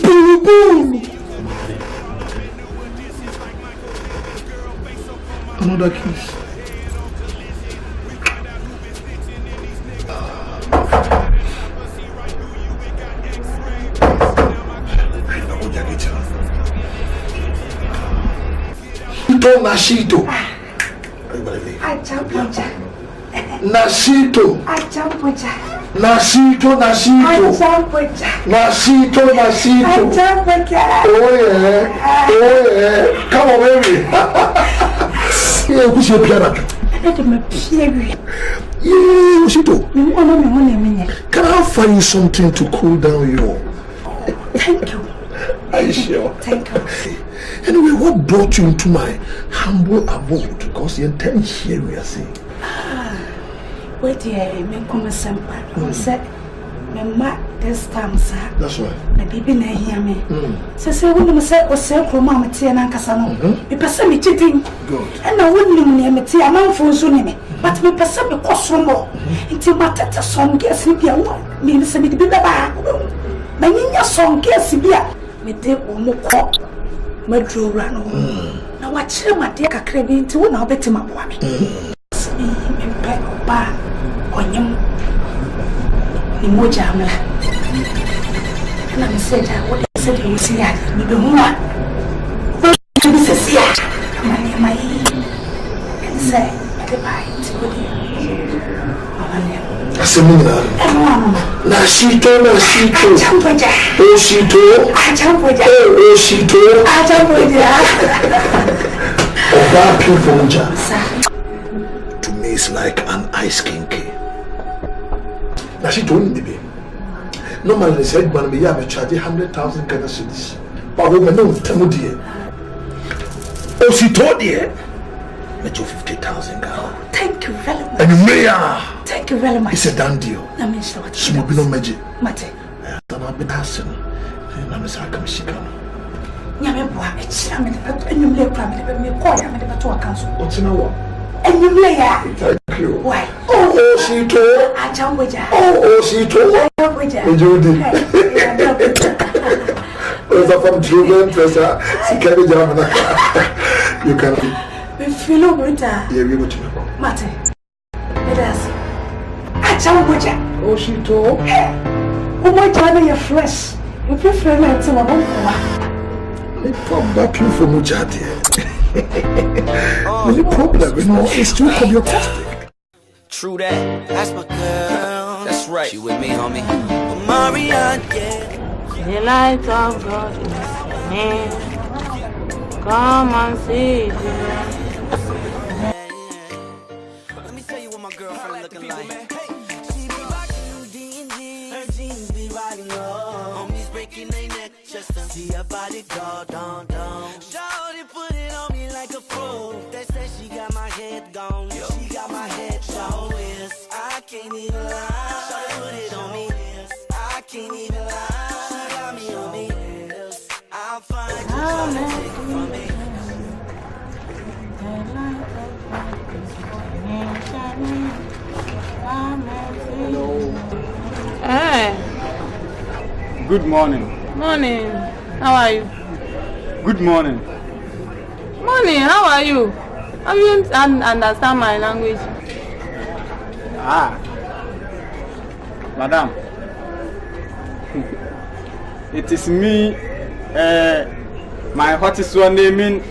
Speaker 15: Boom! Boom! Another kiss. Nashito. Nashito. Nashito. Oh yeah. Come on, baby. Yeah, who's your piano? Can I find you something to cool down you?
Speaker 3: Thank you.
Speaker 15: Are you sure?
Speaker 3: Thank you.
Speaker 15: Anyway, what brought you into my humble abode? Because you're 10 here, we are saying.
Speaker 3: Wait here, me come sempa. I said, me ma this time, sir.
Speaker 15: That's right.
Speaker 3: The baby na hear me. Say when me say o say kroma me tie na nkasa no. Me pese me cheating.
Speaker 15: Good.
Speaker 3: And na wonni me me tie amanfo so ne me. But me pese me kosromo. Nti matata song guess bia wo. Me se me bi baba. Na nyinya song guess bia. Me de o mo ko. Madro rano. Na wa kire made kakra bi nti wo na obetima boa me. Me pe ba. Oyim. Ni moja amla. Na me said what said you see ya. Me be hu a. To be see ya. My say goodbye to you.
Speaker 15: Asemina. Nashito. Oshito. Oba pure from Uja. To me, it's like an ice kinky. Now she told me, baby. Normally, they said, "Man, we have a charge 100,000 Ghana cedis." But women don't tell me, dear. Oh, she told you. Let you 50,000 Ghana.
Speaker 3: Thank you very much.
Speaker 15: And you may.
Speaker 3: Thank you very much.
Speaker 15: It's a done deal.
Speaker 3: Let me show you.
Speaker 15: She will be no magic.
Speaker 3: Mate.
Speaker 15: I'm been asking. And I'm saying, "Come, she come."
Speaker 3: Nyameboa, it's a minute, and you lay cram, and you call him to a council.
Speaker 15: What's in our?
Speaker 3: And you lay her.
Speaker 15: Thank you.
Speaker 3: Why?
Speaker 15: Oh, she told.
Speaker 3: I jump with her.
Speaker 15: Oh, she told.
Speaker 3: I jump with her.
Speaker 15: Judy. What's up from children? She can't be jamming. You can be.
Speaker 3: We feel with her.
Speaker 15: Yeah, we will.
Speaker 3: Mate. It is. I jump with her.
Speaker 15: Oh, she told.
Speaker 3: Oh, my God, you're fresh. You prefer me to my home.
Speaker 15: Come back you from Mujati. The problem, you know, is too caustic.
Speaker 16: True that. That's my girl. That's right. She with me, homie. Marianne, yeah.
Speaker 10: The light of God is me. Come and see.
Speaker 16: Let me tell you what my girlfriend looking like. She be rocking D&D, her jeans be riding low. Homies breaking their neck just to see her body go down, down. Shawty put it on me like a pro. They say she got my head gone. She got my head so yes. I can't even lie. Shawty put it on me. I can't even lie. She got me on me. I'll find you trying to take it from me.
Speaker 10: Hey.
Speaker 18: Good morning.
Speaker 10: Morning. How are you?
Speaker 18: Good morning.
Speaker 10: Morning. How are you? Have you understand my language?
Speaker 18: Madam. It is me. My hottest one naming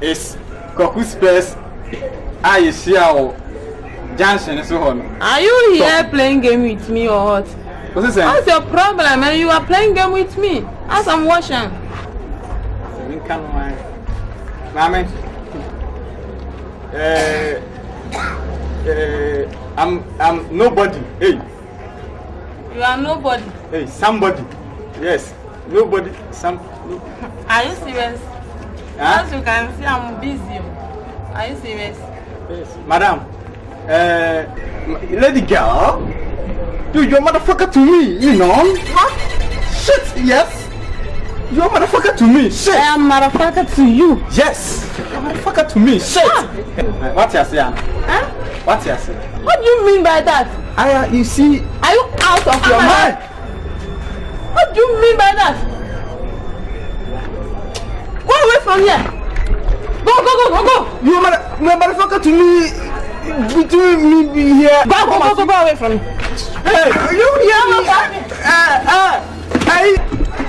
Speaker 18: is Kokuspes. I see our Johnson and so on.
Speaker 10: Are you here playing game with me or what?
Speaker 18: What's that?
Speaker 10: What's your problem? And you are playing game with me as I'm watching.
Speaker 18: Mama. I'm nobody. Hey.
Speaker 10: You are nobody.
Speaker 18: Hey, somebody. Yes. Nobody.
Speaker 10: Are you serious?
Speaker 18: Huh?
Speaker 10: As you can see, I'm busy. Are you serious?
Speaker 18: Yes. Madam. Lady girl. Dude, you're a motherfucker to me, you know?
Speaker 10: What?
Speaker 18: Shit, yes. You're a motherfucker to me, shit.
Speaker 10: I am a motherfucker to you.
Speaker 18: Yes. You're a motherfucker to me, shit. What you saying?
Speaker 10: Huh?
Speaker 18: What you saying?
Speaker 10: What do you mean by that?
Speaker 18: You see.
Speaker 10: Are you out of your mind? What do you mean by that? Go away from here. Go.
Speaker 18: You're a motherfucker to me. Between me here.
Speaker 10: Go away from me.
Speaker 18: Hey, you hear me?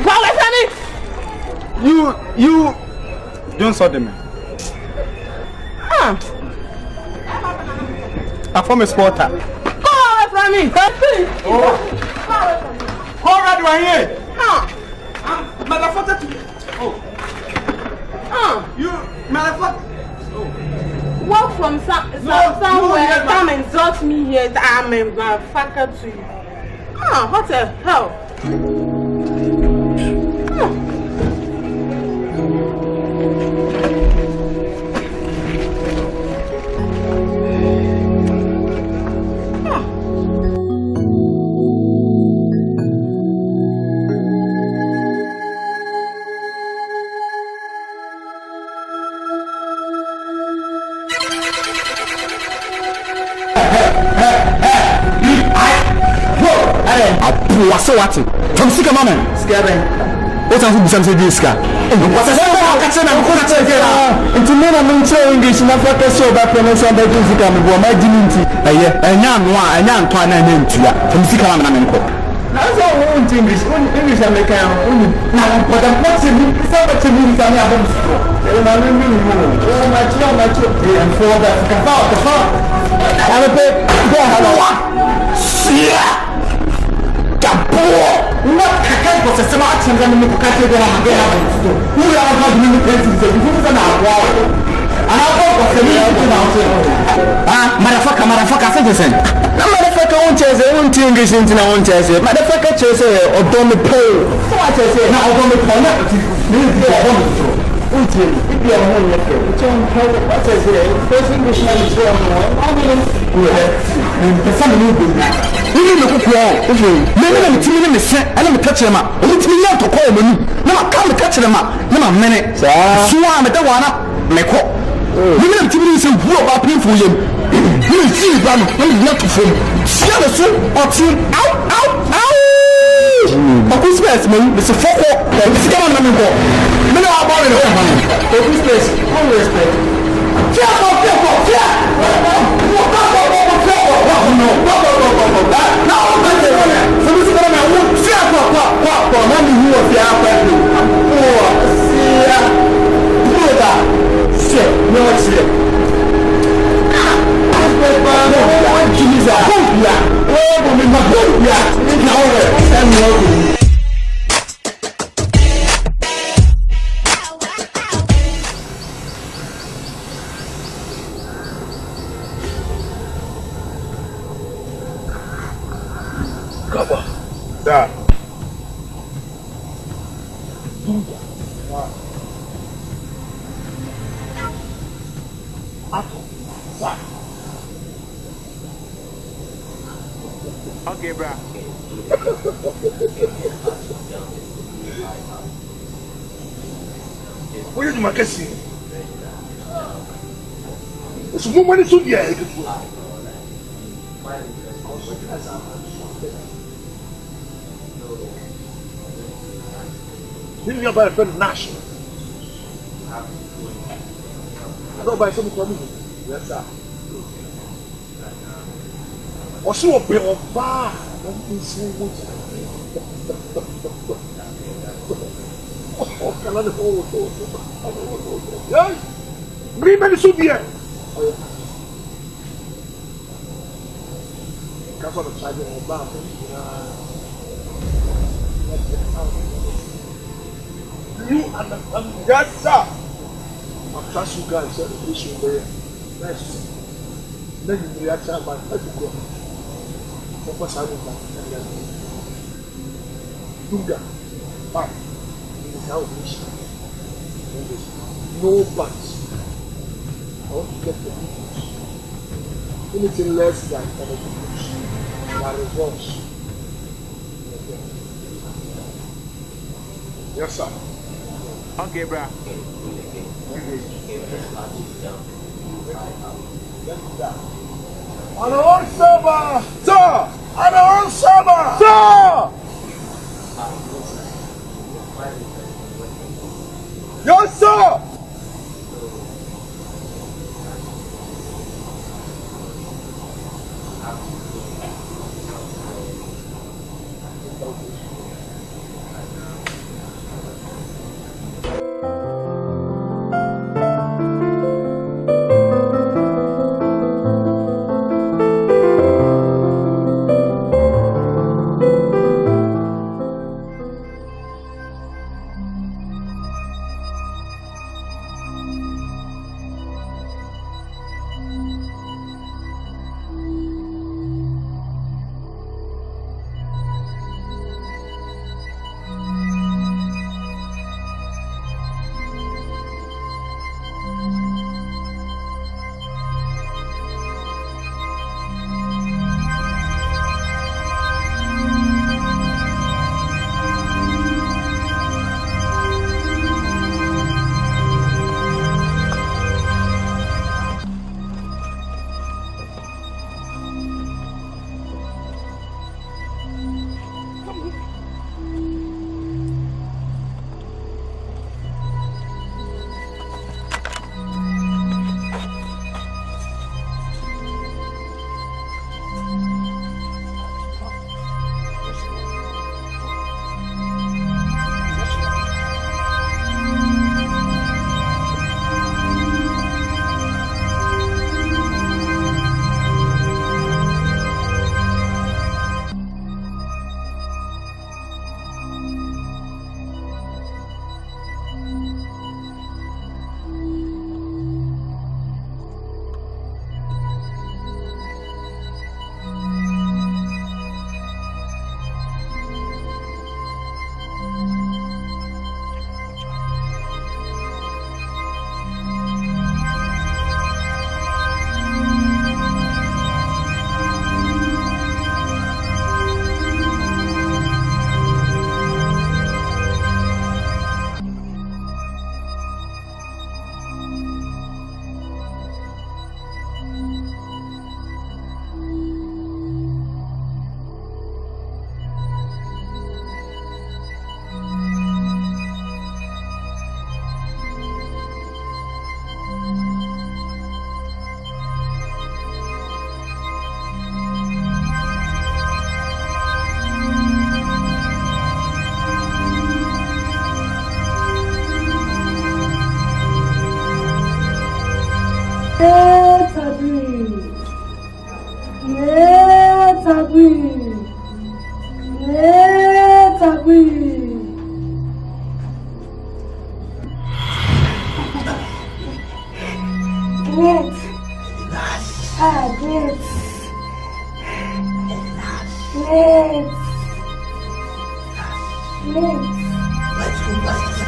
Speaker 10: Go away from me.
Speaker 18: You don't saw them. I'm from a sporter.
Speaker 10: Go away from me.
Speaker 18: Oh. All right, right here. Motherfucker. You motherfucker.
Speaker 10: Walk from somewhere, come and insult me here. I'm a motherfucker to you. What the hell?
Speaker 19: What's what? From Sika Mama. Scabbing. What are you saying? This guy. What's that? Into men and English, and I've got a show back when I said that you come with my dignity. A young one, a young partner named Tia from Sika Mama. That's all English. English I make now, but I'm not saying so much to me. I'm not going to and for that. I'm a bit. What can was a smart and then you can't get a who are having the paintings and who's an hour. I Motherfucker, citizen. No motherfucker won't chase it, won't English into no one chase it. Motherfucker chase it, or don't be pole. So I chase it, now don't be pole. If you are home, you don't tell what I say. First English man is going on. I mean, the family will be back. You know, maybe I'm set, and I'm touching them up. It's me not to call me. No, I can't touch them up. No, a minute. So I'm at the one up. Make up. You know, to me, some who are paying for you. You see, I'm not to film. See the soup or team out. A Christmas, man, it's a fuck up. It's a man. No, I'm about it. A Christmas, all respect.
Speaker 15: Da.
Speaker 17: Okay, bro.
Speaker 15: Where is my casing? It's no money to the air. Didn't you buy a friend national? I don't buy something for me. Yes, sir. Or so a bit of bar. Yeah? Bring me the soup here. That's what I'm trying to bar. You understand? Yes, sir. I trust you guys. This will be nice. Then you react to my head to go. Focus on it. Dunga. Ah. This is how we wish. No buts. I want to get the details. Anything less than the details. My results. Yes, sir.
Speaker 17: Okay, bro.
Speaker 15: Anaon Saba! Sir! Anaon Saba! Sir! Yes, sir!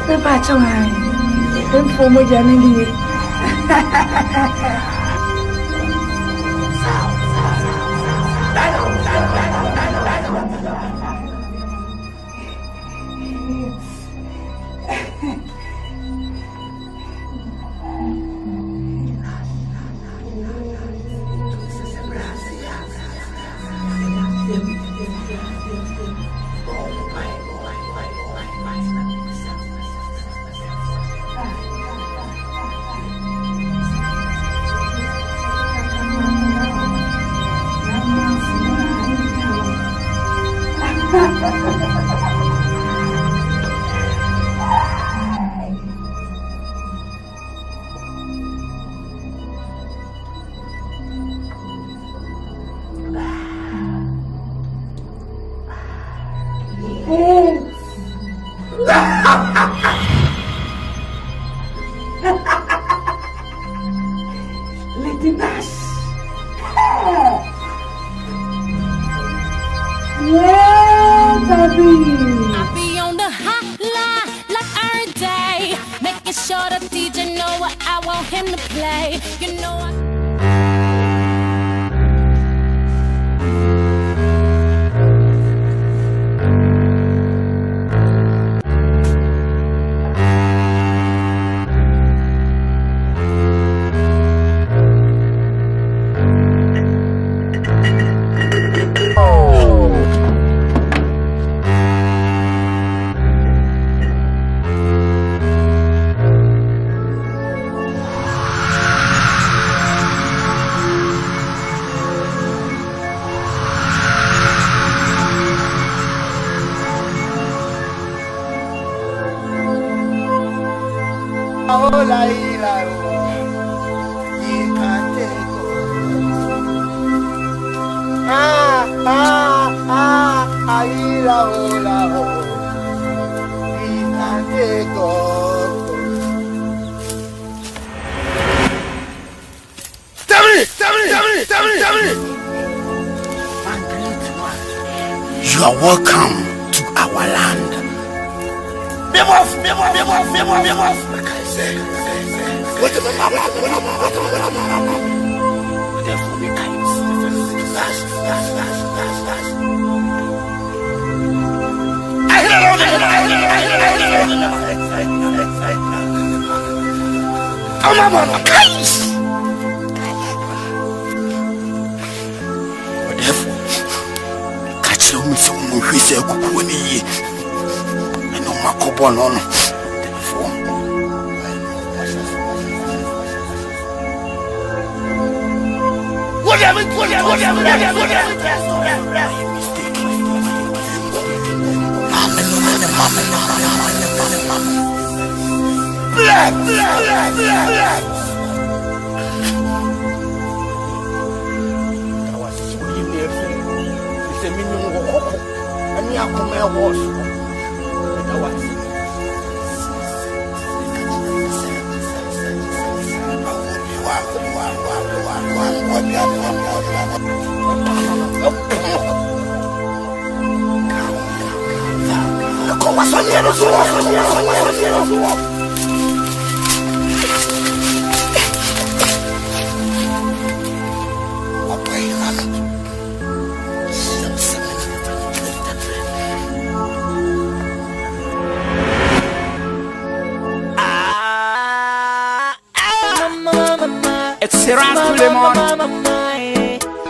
Speaker 3: Papa Chawai. Don't for more Jamini.
Speaker 12: I be on the hotline like every day, making sure the DJ know what I want him to play. You know
Speaker 6: You are welcome to our land. Be off. Like I said. What the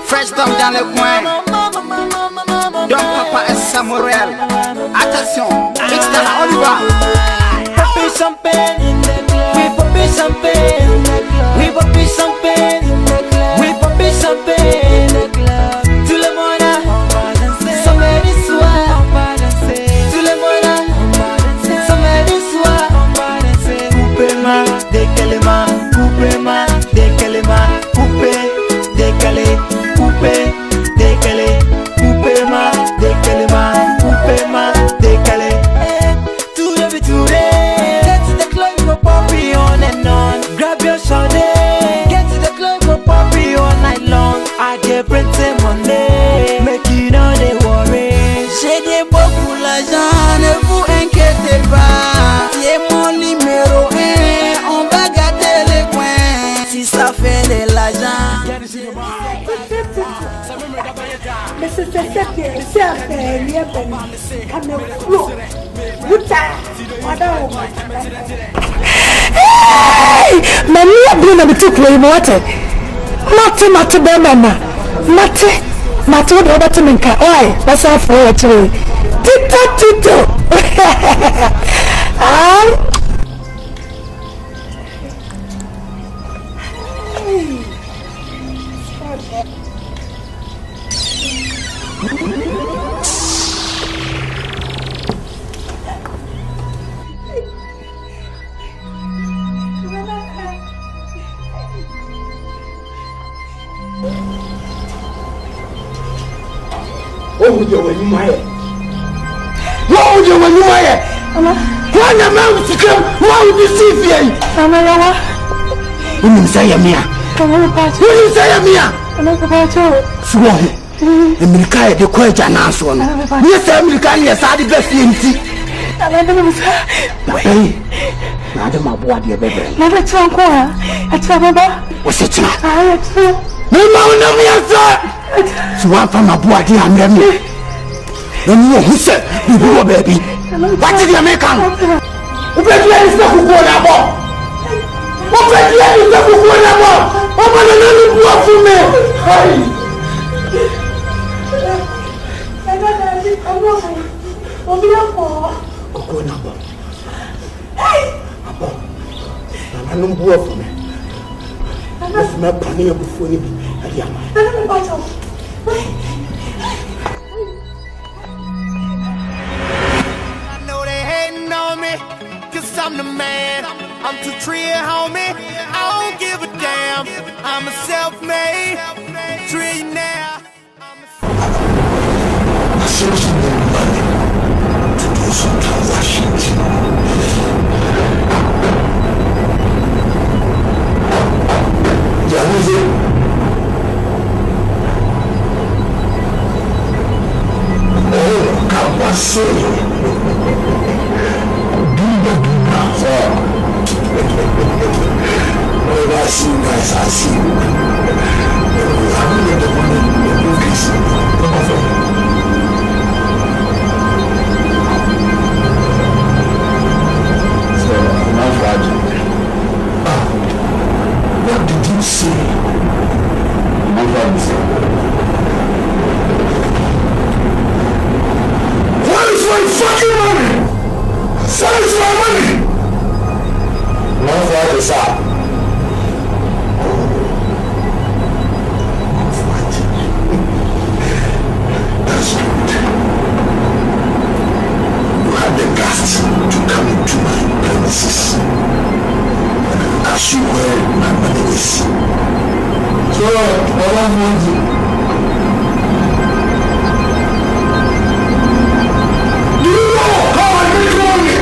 Speaker 14: Fresh down dans le coin. Donc papa est Samuel. Attention, externe, on y va.
Speaker 13: Poppy champagne in the club. We poppy champagne in the club. We poppy champagne in the club. We poppy champagne in the club. Tout le monde on va danser. Samedi soir on va danser. Tout le monde on va danser. Samedi soir on va danser. Coupez-moi, décalez-moi. Coupez-moi, décalez-moi. Coupez, décalez. Coupez, décalez. Coupez-moi, décalez-moi. Coupez-moi, décalez. Tout le touré. That's the club.
Speaker 3: Hey, Mania Bruna took way water. Mate, Bemana. Mate, what about to make? Why? That's all for it. Tito.
Speaker 15: What would you when you might? What would you when you might? One amount to come, what would you see here? When you say a mea, when you say a mea, Sway, the Milkai, the Quaja Nason. Yes, American, yes, I the best in tea. Hey, Madam, what do you baby?
Speaker 3: Never talk. I tell her,
Speaker 15: what's it? No, so one from a boy, and then you who said, you go, baby. What did you make? Who bet you is not who go about? What bet you is not who go about? Open another book for me. I don't work for me. That's my planning before you be. I
Speaker 13: know they hating on me, cause I'm the man. I'm too trillionaire, homie. I don't give a damn. I'm a self-made trillionaire.
Speaker 15: I seriously need money to do some transactions. What did you say? What is my fucking money? What is my money? One flight is up. That's good. You had the guts to come into my premises. As you were my money is. So, what I want you. Do you know how I make money?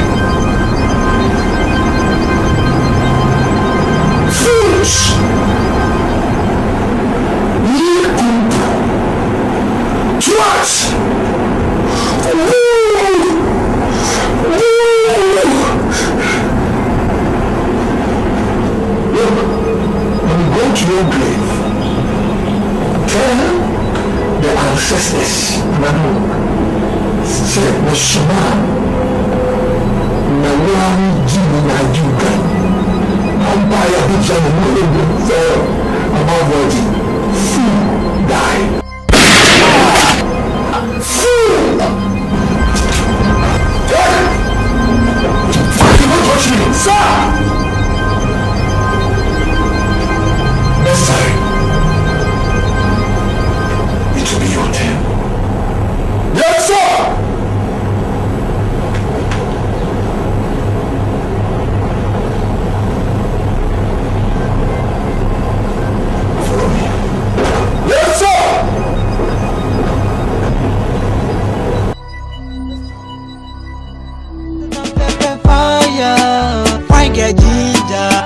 Speaker 15: Foolish. Trust. Look, when you go to your grave, tell the ancestors, say, Meshima, Nawani Jimmy Najugan, Umpire Bijan, about body, fool, die. Fool! Fucking don't touch me, sir! Next time, it will be your turn. Yes, sir! Follow me. Yes, sir!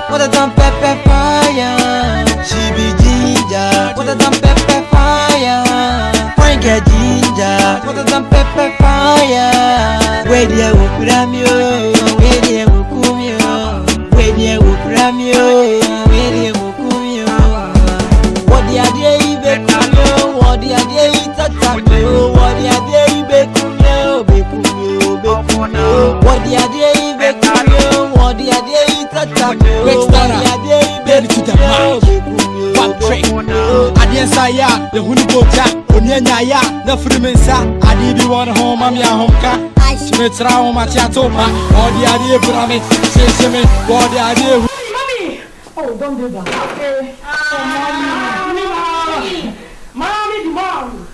Speaker 13: What a dumb pepper fire. She be ginger. What a dumb pepper fire. Frank a ginger. What a dumb pepper fire. Where do you put you? Where do you put you? Where do you put you? Where do you put you? What the idea you be come? What the idea you touch? What the idea you be come?
Speaker 20: the Freemansa, I did you want home, I'm your home. Smith Round, Matiatopa, or the idea, Brahmin, say me, or the idea.
Speaker 3: Mommy! Oh, don't do that. Okay. Mommy, Mom.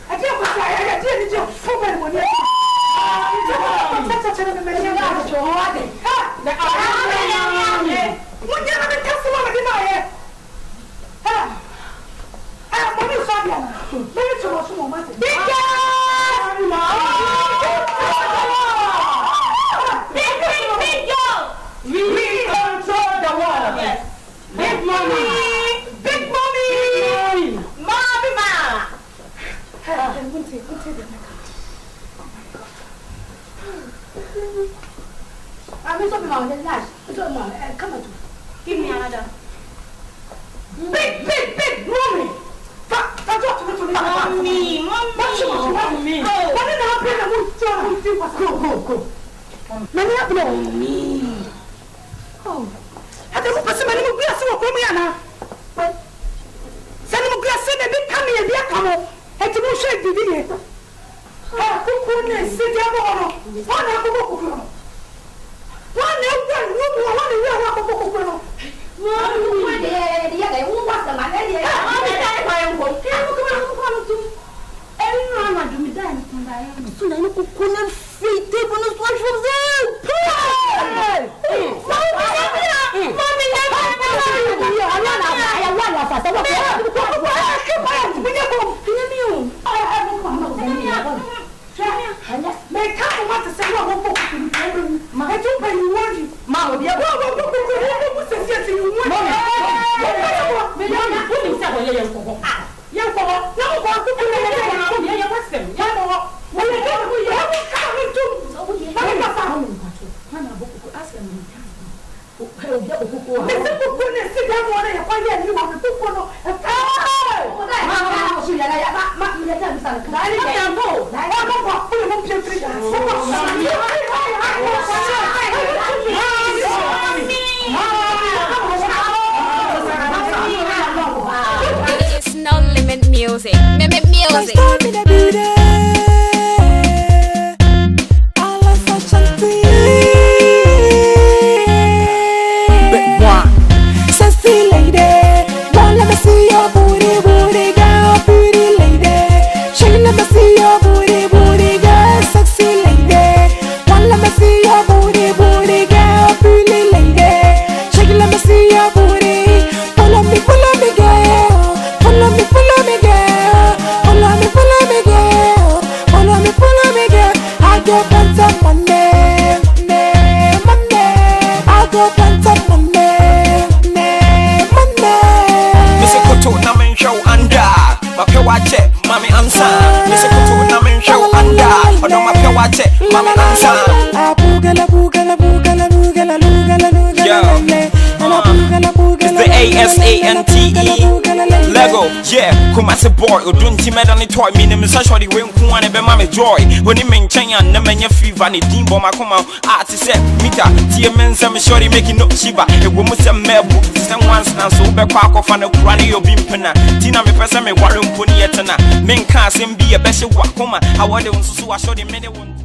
Speaker 3: I can't say, I so many money. Come on, give me another. Big, mommy. Mommy. Go. Many have no me. Oh, I don't know many more glass of Komiana. Send him a glass in a big coming and the Akamo. And to go shake the video. Who couldn't sit down? One have a
Speaker 21: It's no limit music.
Speaker 22: Lego, yeah, Kumasi boy, or don't you mad on the toy, meaning such what he went one and be mammy joy. When he maintain and the mania fever and the team bomb, I come out, artist said, Mita, dear men, some shorty making no shiba, a woman some mare book, some once and so back off on a granny or bimpana. Tina me person me warren pony etana, men can't be a best wakoma. I want to so I showed him many one.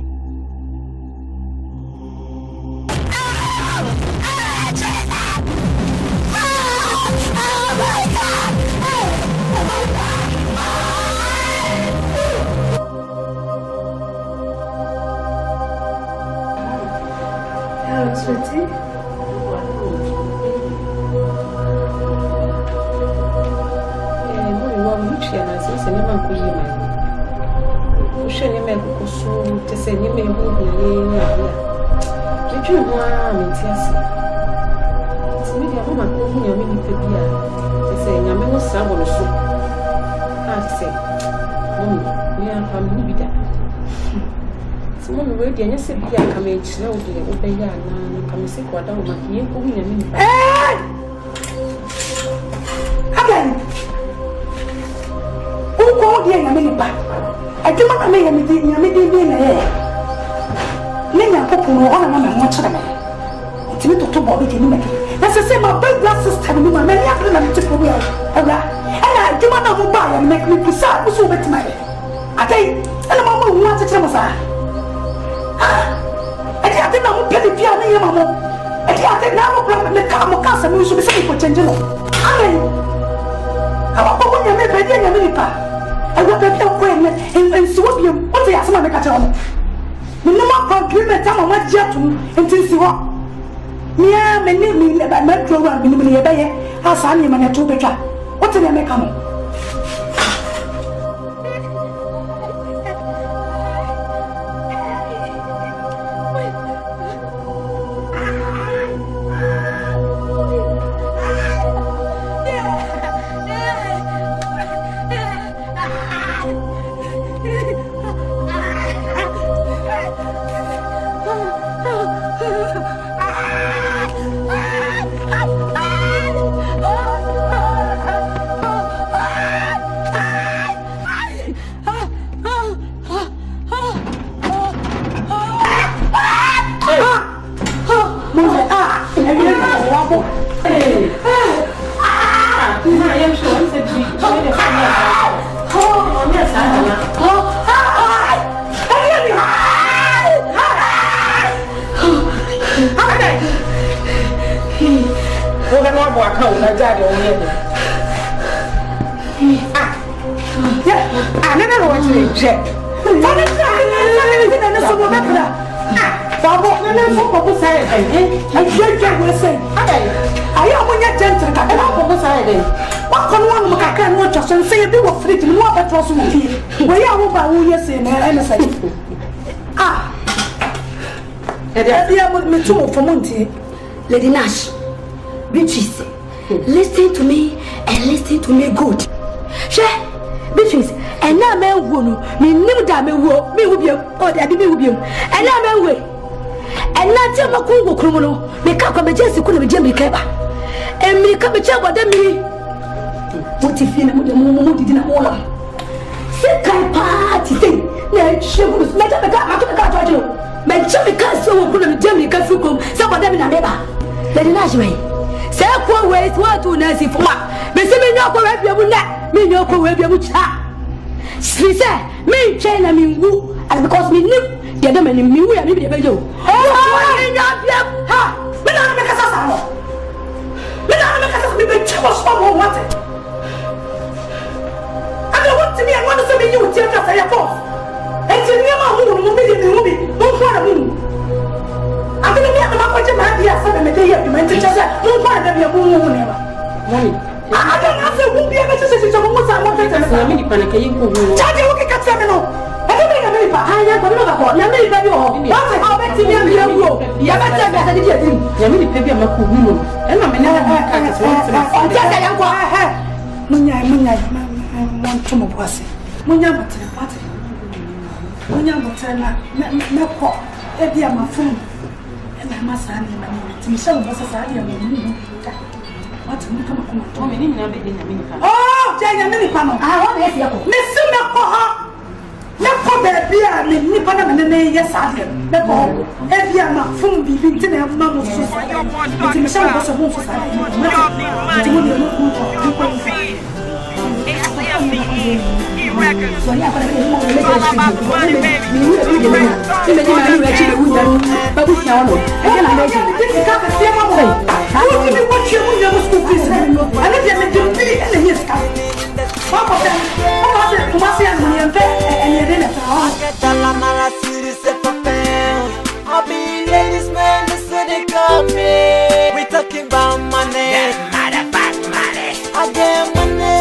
Speaker 3: Sweetie.
Speaker 9: Someone will be a sick coming slow to obey and come sick or down my ear.
Speaker 3: Again, who called you in a minute back? I do not make anything in the air. Nina Popo, one of them, what's the man? It's me to body to make it. That's the same, my big black sister, and my many other than to go. And I do not know why and make me precise, so with my Atay, and a mama who wants to tell us. I think I'm petty piano, your mama. I think now I'm the Kamakasa music to say for changing. I mean, how about when you make a minute? I want to tell Queen and swap you. What they ask my catch on? No more compliment, I'm a jet until you walk. Mia, my name, about Metro and Minimum Bay, as I am a two better. What did I make come?
Speaker 1: Lady Nash, Beatrice, listen to me and listen to me good. Share, Beatrice, and now me wonu, me knew that me will be or that me will be, and now me way. And now tell my Congo criminal, me can't come just to be Jimmy Keba, and me come a chat with me. What if you know the moment did not hold on? Sick party thing, no, she was met up a car to you. My chummy can't so good at Jimmy Kafukum, some of them in a neighbor. Lady Nash, say, what ways what to Nancy for what? Miss me no go help you not, me no go help you with her. She said, me chain and me woo, and because me knew the other man in me, we are maybe the video. Oh, ha! We don't make us out. We don't make us be too much more wanted. I don't want to be, I want to see you with your say a boss. And to me, I'm a movie, don't want to move. I'm going to be a man with my dear son and the day you mentioned, don't want to be a woman. I don't have to be able to say to what I want to tell you. Charge you look at Samuel. I don't think I'm very bad. I am going to go. Now, maybe you are bet to me and you go. You have a time that I did you. You mean the baby of my cool. And I'm never want to move was it. Munya, no call. Maybe I'm a friend. And I must hand him to Michelle was a side of me. What to come to me in a minute? Oh, Jay, a minute panel. I want to hear you. Miss Summer. Never be a Nippon and the name, yes, I am. Never. Every am from the victim of Mamma Society. Michelle was a woman society. Records. All about the money, baby.
Speaker 13: We talking about money. I get money.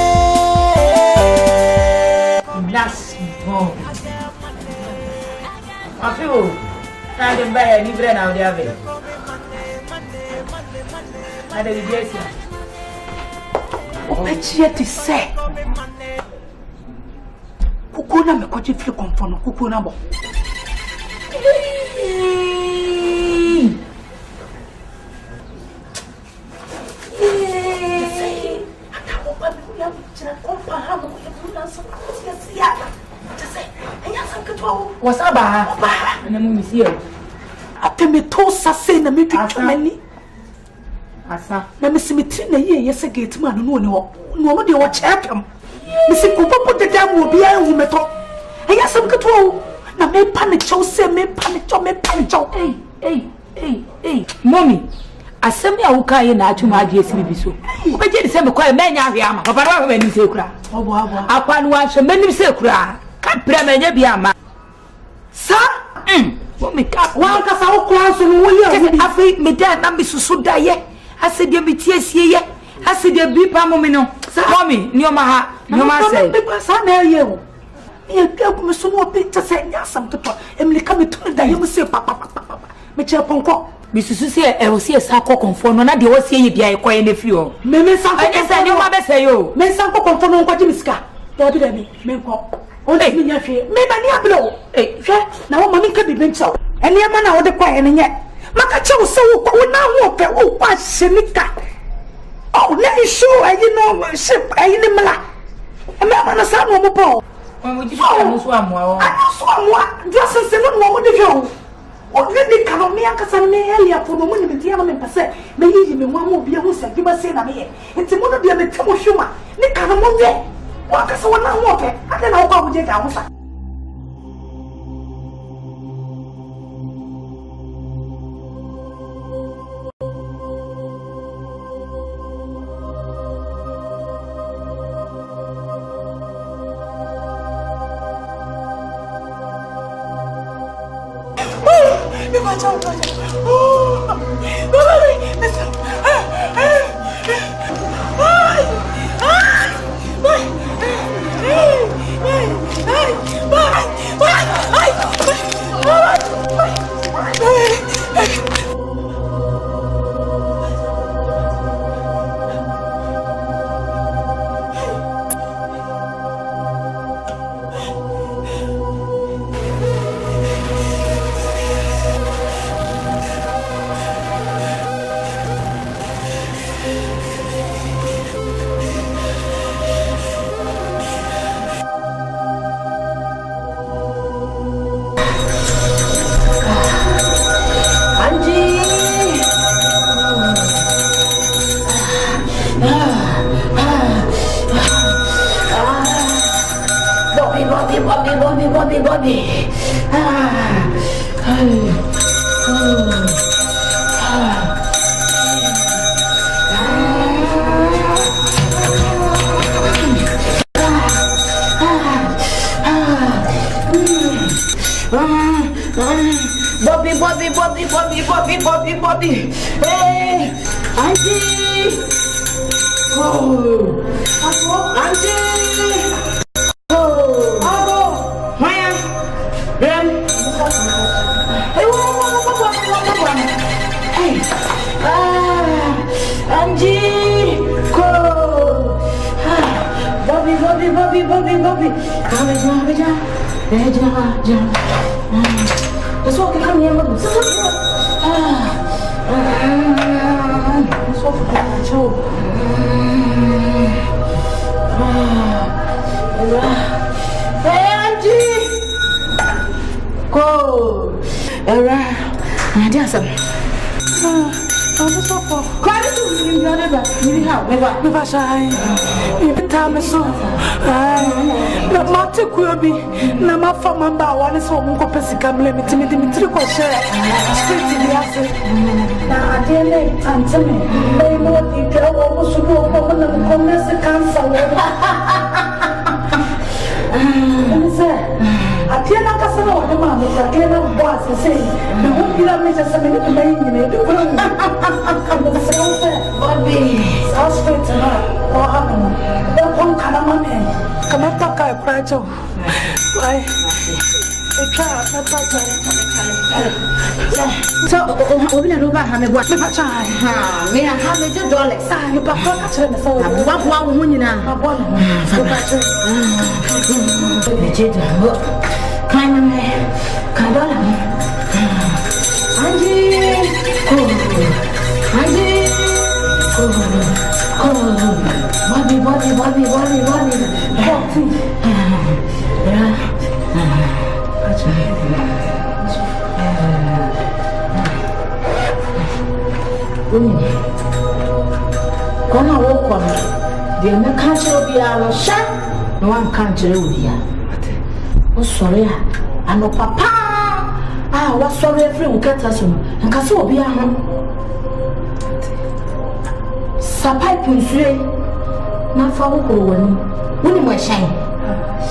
Speaker 5: Last home. I feel I don't buy any bread out there. I don't get it.
Speaker 3: What's yet to say? Kukuna me kwaji feel confono kukuna bo.
Speaker 5: What's up, and I'm miss you.
Speaker 3: After me told Sassy and me to many.
Speaker 5: Asa,
Speaker 3: let me see me train a year, yes, a gate man, no, nobody will check him. Missy Kupa put the damn will be a woman talk. some good woe. Now, me panic, say, me panic, hey, mommy. Asemi awuka ye na atuma ade esi bi so obeje de se me kwa me nya hwe ama papa na hwe ni se kura obo akwa no wa hwe mani se kura ka pre me nya bi ama sa me ka wa ka sa wo kwa so no wo ye afi me da na me susu da ye ase de bi tie sie ye ase de bi pa mo me no sa mommy ni o ma ha no ma se be pa sa na ye o ye ka ko me so no picture se nya sam to emle ka me to da ye mo se papa me che ponko bisusu se e o se sa kokonfo no na de o se ye bia e koye na firi o me san ko se ni o ma be se yo me san kokonfo no nko jimiska to bi da me nko o de mi nya hwe me ba ni ablo hwe na wo ma mi ka bi bencha ene ma na wo de koye ne nye maka che wo se wo ko na ho pe wo kwa shenika oh na isu ayi no ship ayi ni mla e me ma na sa no mo po mo ji fa mo so amwa o so amwa just se no mo de hwe o ne ka no me akasa me elia fo no mo ni bitia no me pese me yi me nwa mo bia ho se bi ba se na me ye nti mo no dia me temo hwuma ne ka no mo nwe o akasa wona ho pe ade na wo kwa buje ka ho sa Bobby. Hey, Auntie. Oh, Auntie. Oh, Maya. Ben. Hey, hey. Auntie. Go. Bobby. Come here. Let's walk and come here. Let's walk and come Hey, Auntie! Go! Never shy. Every time I saw na mate kuobi na mafa mamba wane so munko pesi kamle mitimi kwa share street ni ase na adele anteme bei mo ikra wo musudo mo na mkonese kansa wo nse atiena kasana wo ma mo sa kena boss say na wo bila me just me ni mai ni ne do Bobby so straight to her or happen don't come kana mame come talk I pracho why so obina do ba ha me gwa me pa cha ha me ha me $2 sa me pa ka cha me so wa wo nyina ha bo no pa cha me je do kan me ka $1 Angie Bobby Kona woko de me kanche obi a no sha no an kanche obi a
Speaker 1: Oh, sorry, I know papa. Ah, what's sorry, every will get us on. And Cassie will be a home. Sapai Punsue. Not for when you were shame.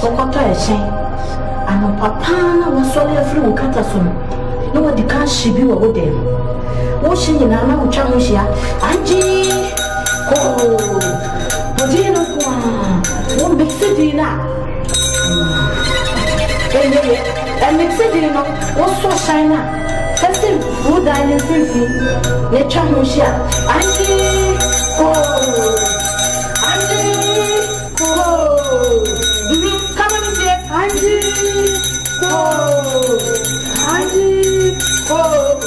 Speaker 1: So, what I shame. I know papa was sorry, every will get us on. No one can't she be over them. Washing in Anna with Chamusia. Angie. Oh, but you know, one big city now. And mix it in what's so shiny. First thing, good dining thinking. Nature Musia. Auntie, oh, Auntie, oh, come on, dear, Auntie, oh, Auntie, oh,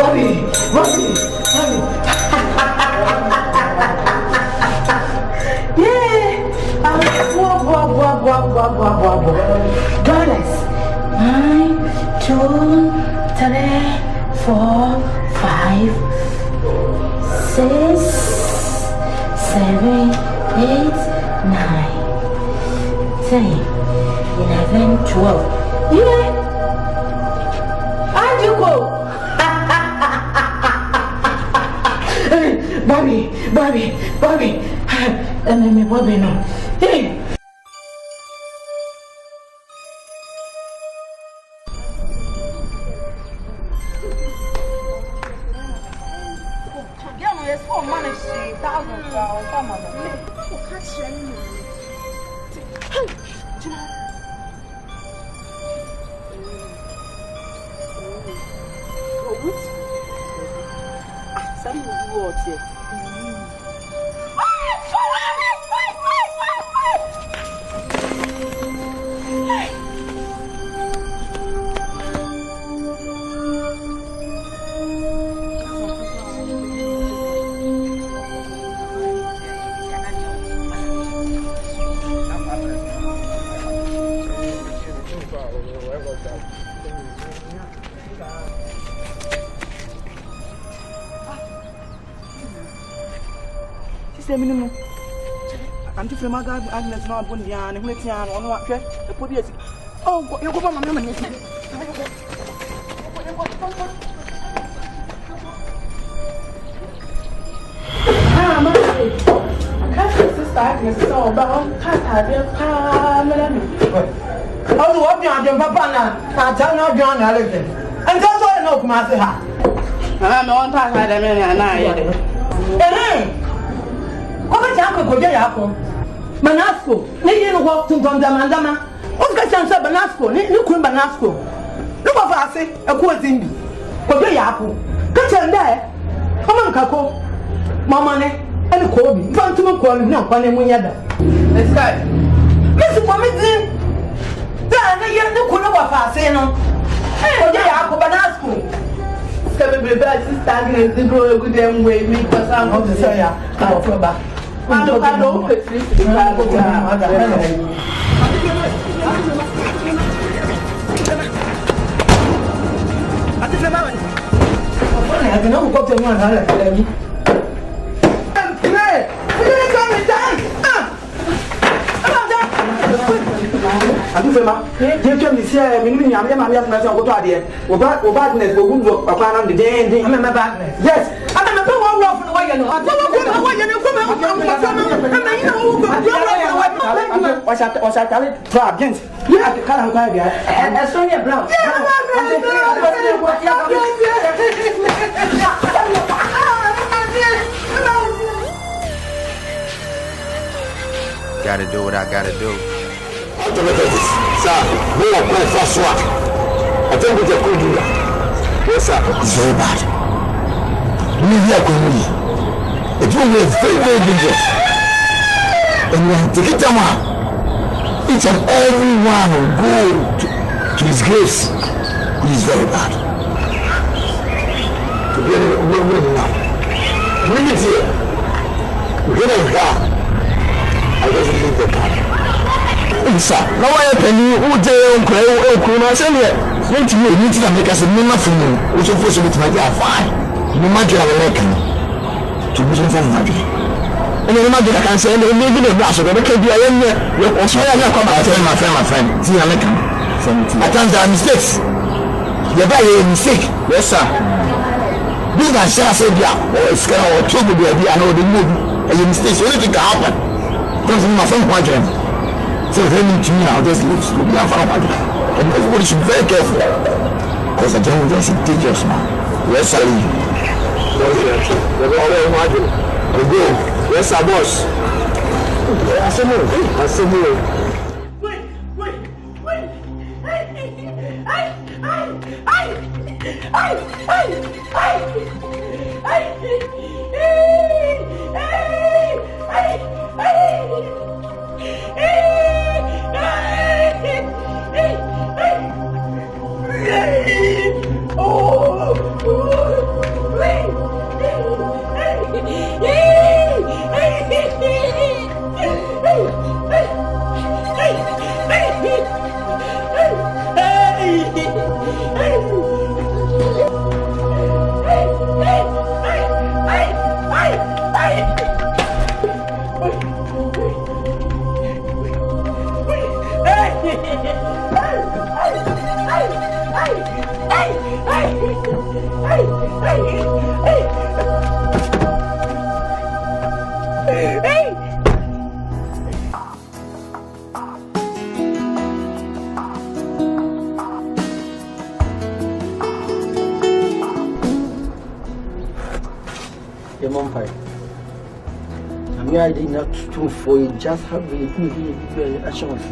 Speaker 1: Bobby. Dollars. 1, 2, 3, 4, 5, 6, 7, 8, 9, 10, 11, 12. Yeah. How'd you go? Bobby. Bobby, no. Hey.
Speaker 4: Minimum. I'm too familiar with Agnes not one yarn and let's yarn on what the police. Oh, you go on, mamma. Sister Agnes, so about oh, what beyond your papa? I'll tell you beyond everything. And that's all I know, Kumasi. I'm on time, I and I. Oba janko goje yako Manasco ne yeno walk to Dondamandama Oska chansa Banasco ne kun Banasco no ba fa ase eko azimbi goje yako ka chende o man kako mama ne ene ko bi fantum ko ni na kwane munya da let's go Miss Kwame da ne yeno kun no ba fa ase no goje yako Banasco Sister Agnes, the girl good them way, me because I'm going to say, I don't back. I don't put this to the I can only go to 100. Adu fema je twa mi sia mi ni nyam ya ma ya na se ogoto ade o badness o gunzo papa na de den am na badness yes am na pe wo love no wa ye no wo ye no ko me o am na ina wo ko o sa tale tra against ya kala ko ya e so ye brown
Speaker 17: Gotta do what I gotta do.
Speaker 15: Sir, we are quite fast one. I think we can do that. Yes, sir. It's very bad. We are going to it will be very, very dangerous. And we have to get them out. Each and every one will go to his grace. It is very bad. To get it over now. Bring it here. Get it here. I doesn't leave the car. Sir, now I can you who day on Cray or Kuna send it. Wait till you need to make us a minute for you, which of course with my fine. You might have a lecture to vision from Maggie. And then I can say, maybe the brass of the KBI, or so I come my friend, see, I can't have mistakes. You're very mistake. Yes, sir. This man says, or it's going to trouble the idea, I know the movie, and your mistakes, anything can happen. Because my friend, Quadron. So, then to me, I'll just look to be a fan of and everybody should be very careful. Because I don't just dangerous, man. Yes, sir. Yes, sir, boss. I said no. I did not do for you, just have a chance.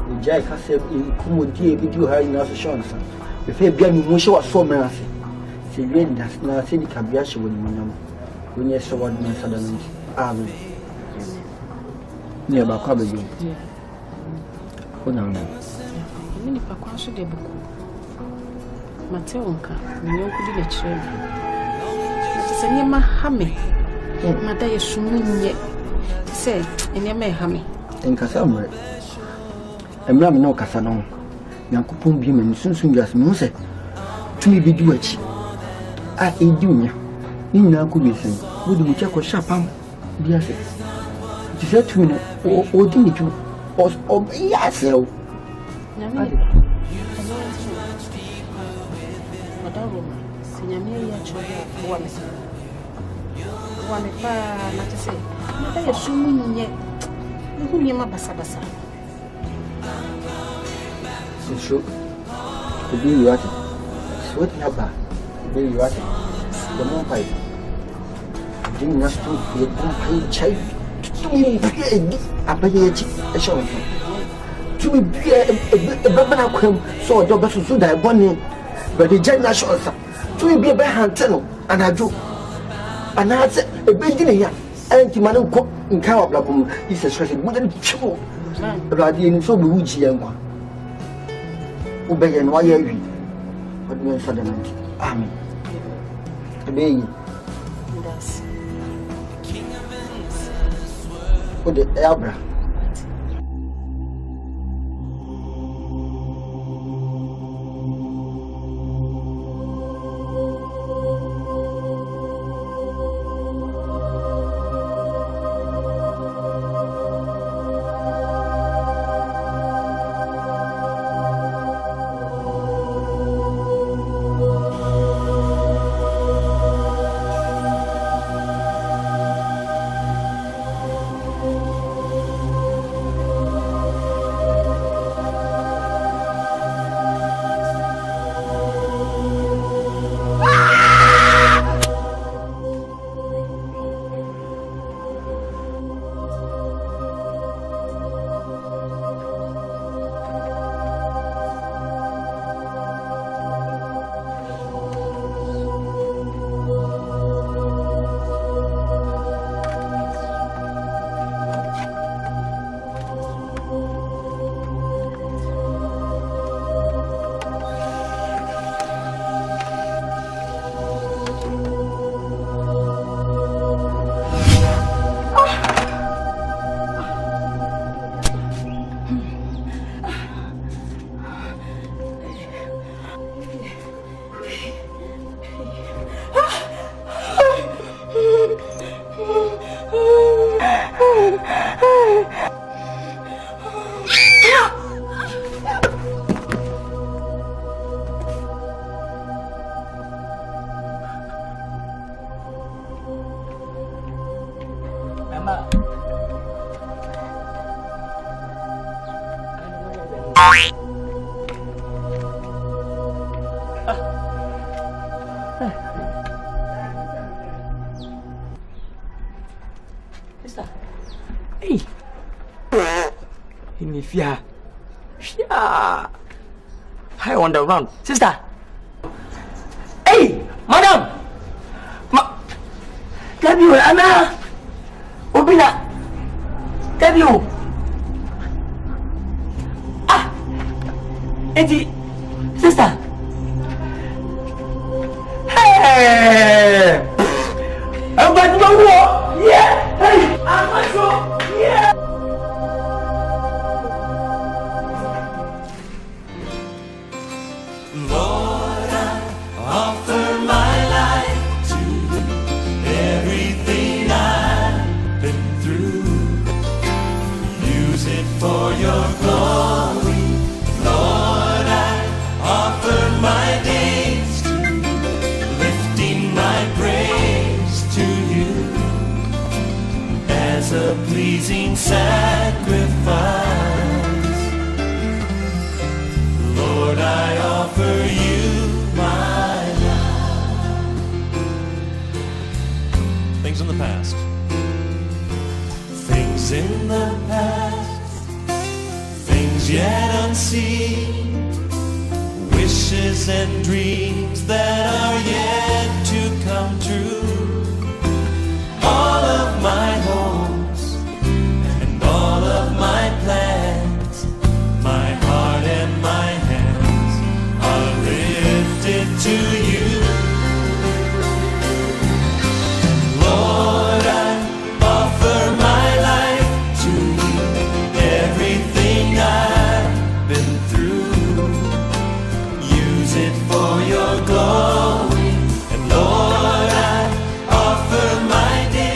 Speaker 15: The Jack has said in Kumawood, video her in a chance. If a baby motion was so mercy, she really does not see the cabiash when you saw what my suddenly army near Bacabu. Oh, no, many Paquash de Book. Mateonka, no good lecture. It's a near Mahame. Mother is swimming yet. Say, and you may have me. Nkansah, and Ram no Casanon. Yankupon beam and soon just muse. To me be do it. I eat junior. In now could be saying, would you check or sharp? Dear, she said to me, or did you? Or yes, so. One if not to say, I assume yet. You near my bassa. So, sure, to be you at it. Sweat Naba, be you at it. The more pipe. Didn't us to be a child. To me, a baby, a show. To be a babana, so a dog to that bonnet, but the general shows up. To be a bear hunter, and I do. And I said, a baby here, and to Madame Cook in Kawabla is a stretch wooden chew. Radian so Buji and one. Obey and why are we? But we are suddenly. Amen. Obey. Put the Abra.
Speaker 5: fear. Yeah. Hi on the ground. Sister. Hey, madam. W, Anna. Obina. W. Ah. Eddie. Sister. Hey. I'm about to go. Yeah. Hey. I'm about to go. Yeah.
Speaker 13: Lord, I offer my life to you. Everything I've been through, use it for your glory. Lord, I offer my days to you, lifting my praise to you as a pleasing sacrifice. Lord, I offer you my life. Things in the past. Things in the past. Things yet unseen. Wishes and dreams that are yet to come true. All of my hopes and all of my plans, my heart and my hands are lifted to you. Lord, I offer my life to you. Everything I've been through, use it for your glory. And Lord, I offer my days.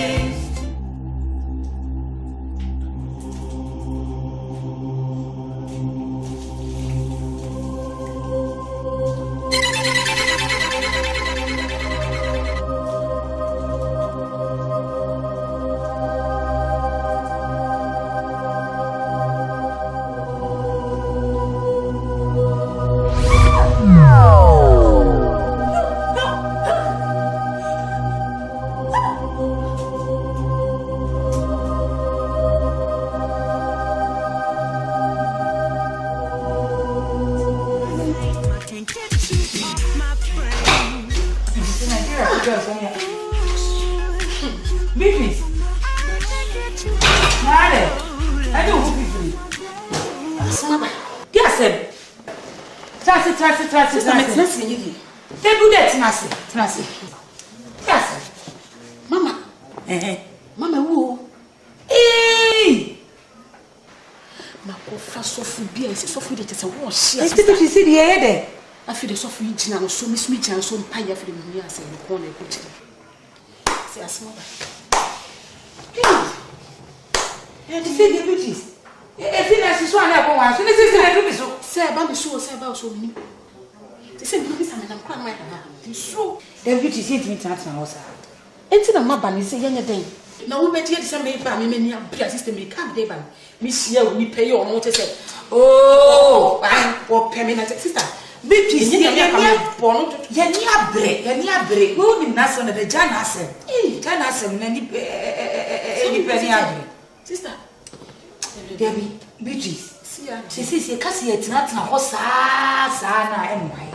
Speaker 3: Mama, who? Hey! Mako fa so fu bia ese so fu de tete wo hia.
Speaker 1: Ese bi si de ye de.
Speaker 3: Afi de so fu gina no so mismi gina so mpa ya fi de mi ase no ko na ko gina. Se asma ba.
Speaker 1: Eh, di se de beauties. E fi na si so ana ko wa so ne se na du bi so.
Speaker 3: Se ba mi so mi. Se mi bi sa me na kwa ma ya na. Di so.
Speaker 1: De beauties e ti tana ho sa.
Speaker 3: Enti na maba ni se yenye den. Na wo beti de se me ba me mani abia system me kan de ba. Mi sia wo ni pay o mo te se. Oh, wo pay me na sister. Beauties ni ya ka me bono to.
Speaker 1: Ya ni abre. Wo ni na so na de jana asem. Jana asem na ni ni pe ni abre.
Speaker 3: Sister.
Speaker 1: Debbie, beauties. Si kasi ya tina ho sa na enwai.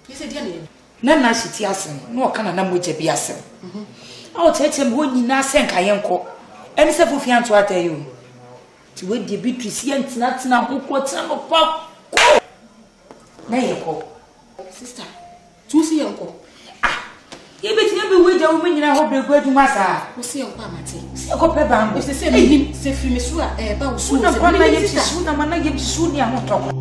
Speaker 3: Yese dia ne.
Speaker 1: Na na shiti asem. No ka na mo je bi asem. Awo tete mo nyina senka yenko. Eni se fufi anto atayo. Ti we de Beatrice yentina ho ko tina no pa ko. Na yenko.
Speaker 3: Sister. Tu si yenko.
Speaker 1: Ah. Ye beti na be we ja wo nyina ho bregu aduma sa.
Speaker 3: Wo si yenko amate.
Speaker 1: Si yenko pe ba ngo.
Speaker 3: Se me se fi me so a ba wo so.
Speaker 1: Na kwa na ye ti su na mana ye ti su ni ahon to.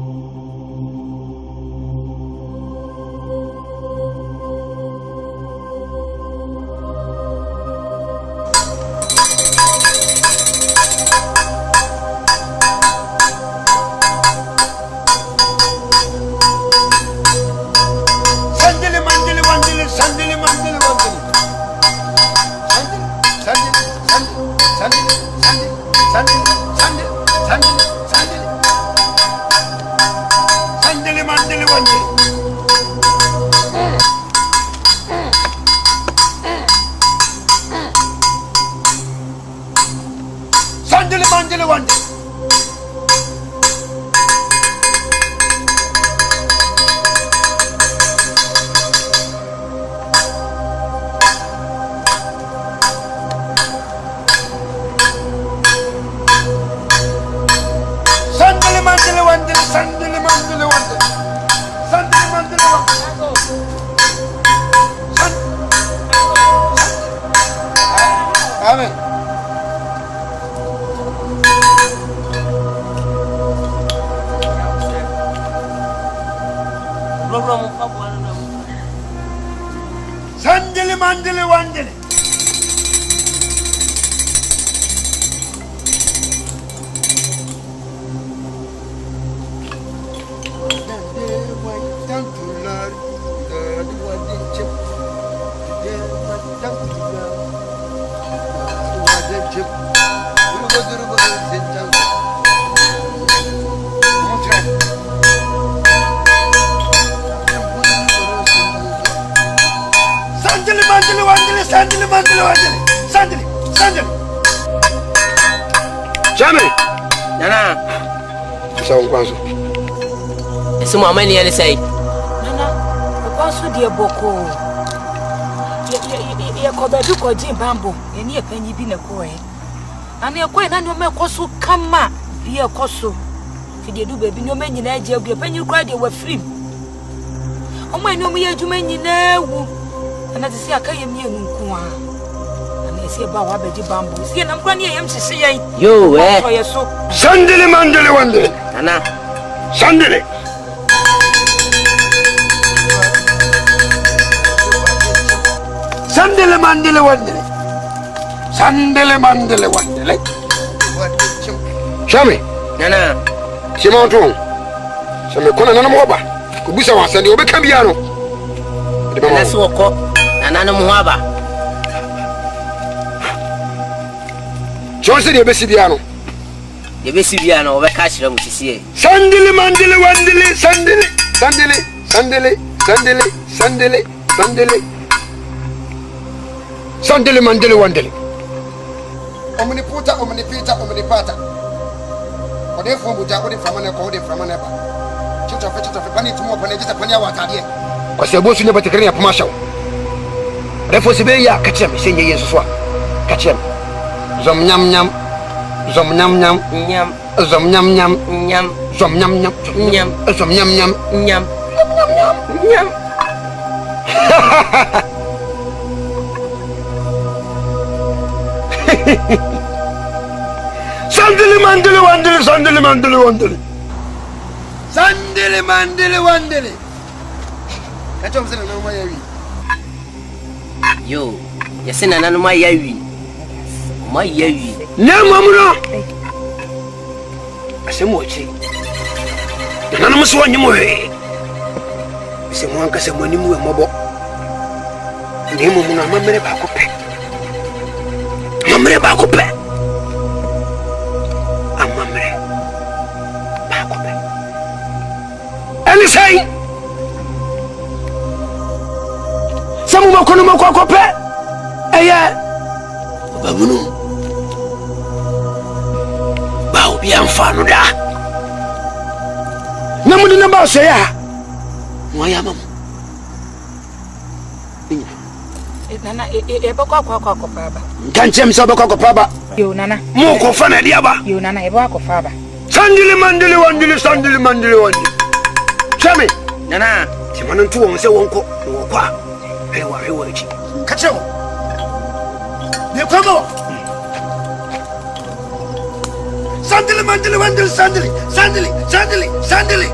Speaker 15: Sandili mandili wandili. Sandili. Chame.
Speaker 2: Nana.
Speaker 15: Sa unkwanso.
Speaker 2: Ese mo amani ele sei.
Speaker 1: Nana, unkwanso die boko. Ye ko ba du ko jin bambo. Ye ni e panyi bi na ko e. Ana e ko e na no me ko so kama. Ye ko so. Fi de du ba bi no me nyina aje bi panyi kra de wa frim. Omo eni omo ye adwuma nyina wu. Ana ti si aka ye mi enu nko a. See about what the bamboo. See, I'm going to him to see
Speaker 2: you.
Speaker 15: Sandili mandili wandili.
Speaker 2: Nana.
Speaker 15: Sandili. Sandili mandili wandili. Sandili mandili wandili. Chame.
Speaker 2: Nana.
Speaker 15: Simonto. Chame kona nana mwaba. Kubusa wasandi obe kambiano.
Speaker 2: Nana suoko. Nana mwaba.
Speaker 15: Johnson Yebesibiano.
Speaker 2: Yebesibiano, over cash from CCA.
Speaker 15: Sandili mandili wandili, sandili. Sandili mandili wandili. Omnipota. Ode from Buja, ode from Manaka, ode from Manaka. Chuta pani tumo pani jita pani awatadie. Kwa sababu sunya batikani ya pumasha. Refo sibeya kachem senye Yesu swa. Kachem. Zom nyam nyam. Zom nyam nyam.
Speaker 2: Nyam.
Speaker 15: Zom nyam nyam.
Speaker 2: Nyam.
Speaker 15: Zom nyam nyam.
Speaker 2: Nyam.
Speaker 15: Zom nyam nyam.
Speaker 2: Nyam.
Speaker 15: Nyam. Sandili mandili wandili. Sandili mandili wandili. Kacho msina na mwa yawi.
Speaker 2: Yo, yasina na mwa yawi. Yawi.
Speaker 15: Nyama muno. Asemochi. Nana musuwa nyimohe. Semwanka semwani muwe mobo. Nimo muna mamere bakupe. Amamere bakupe. Elisei. Samu makono makope. Eye. Babunu. Bao biamfano da. Namudi na bao seya. Mwaya mamu.
Speaker 1: Nana baba.
Speaker 15: Kanche msaba kwa baba.
Speaker 1: Yo nana.
Speaker 15: Muko fana diaba.
Speaker 1: Yo nana kwa baba.
Speaker 15: Sandili mandili wandili. Chame.
Speaker 2: Nana.
Speaker 15: Timana ntu wonse wonko wokwa. Hewa echi. Kacho. Ne kwamo. Sandili mandili wandili. Sandili wandili.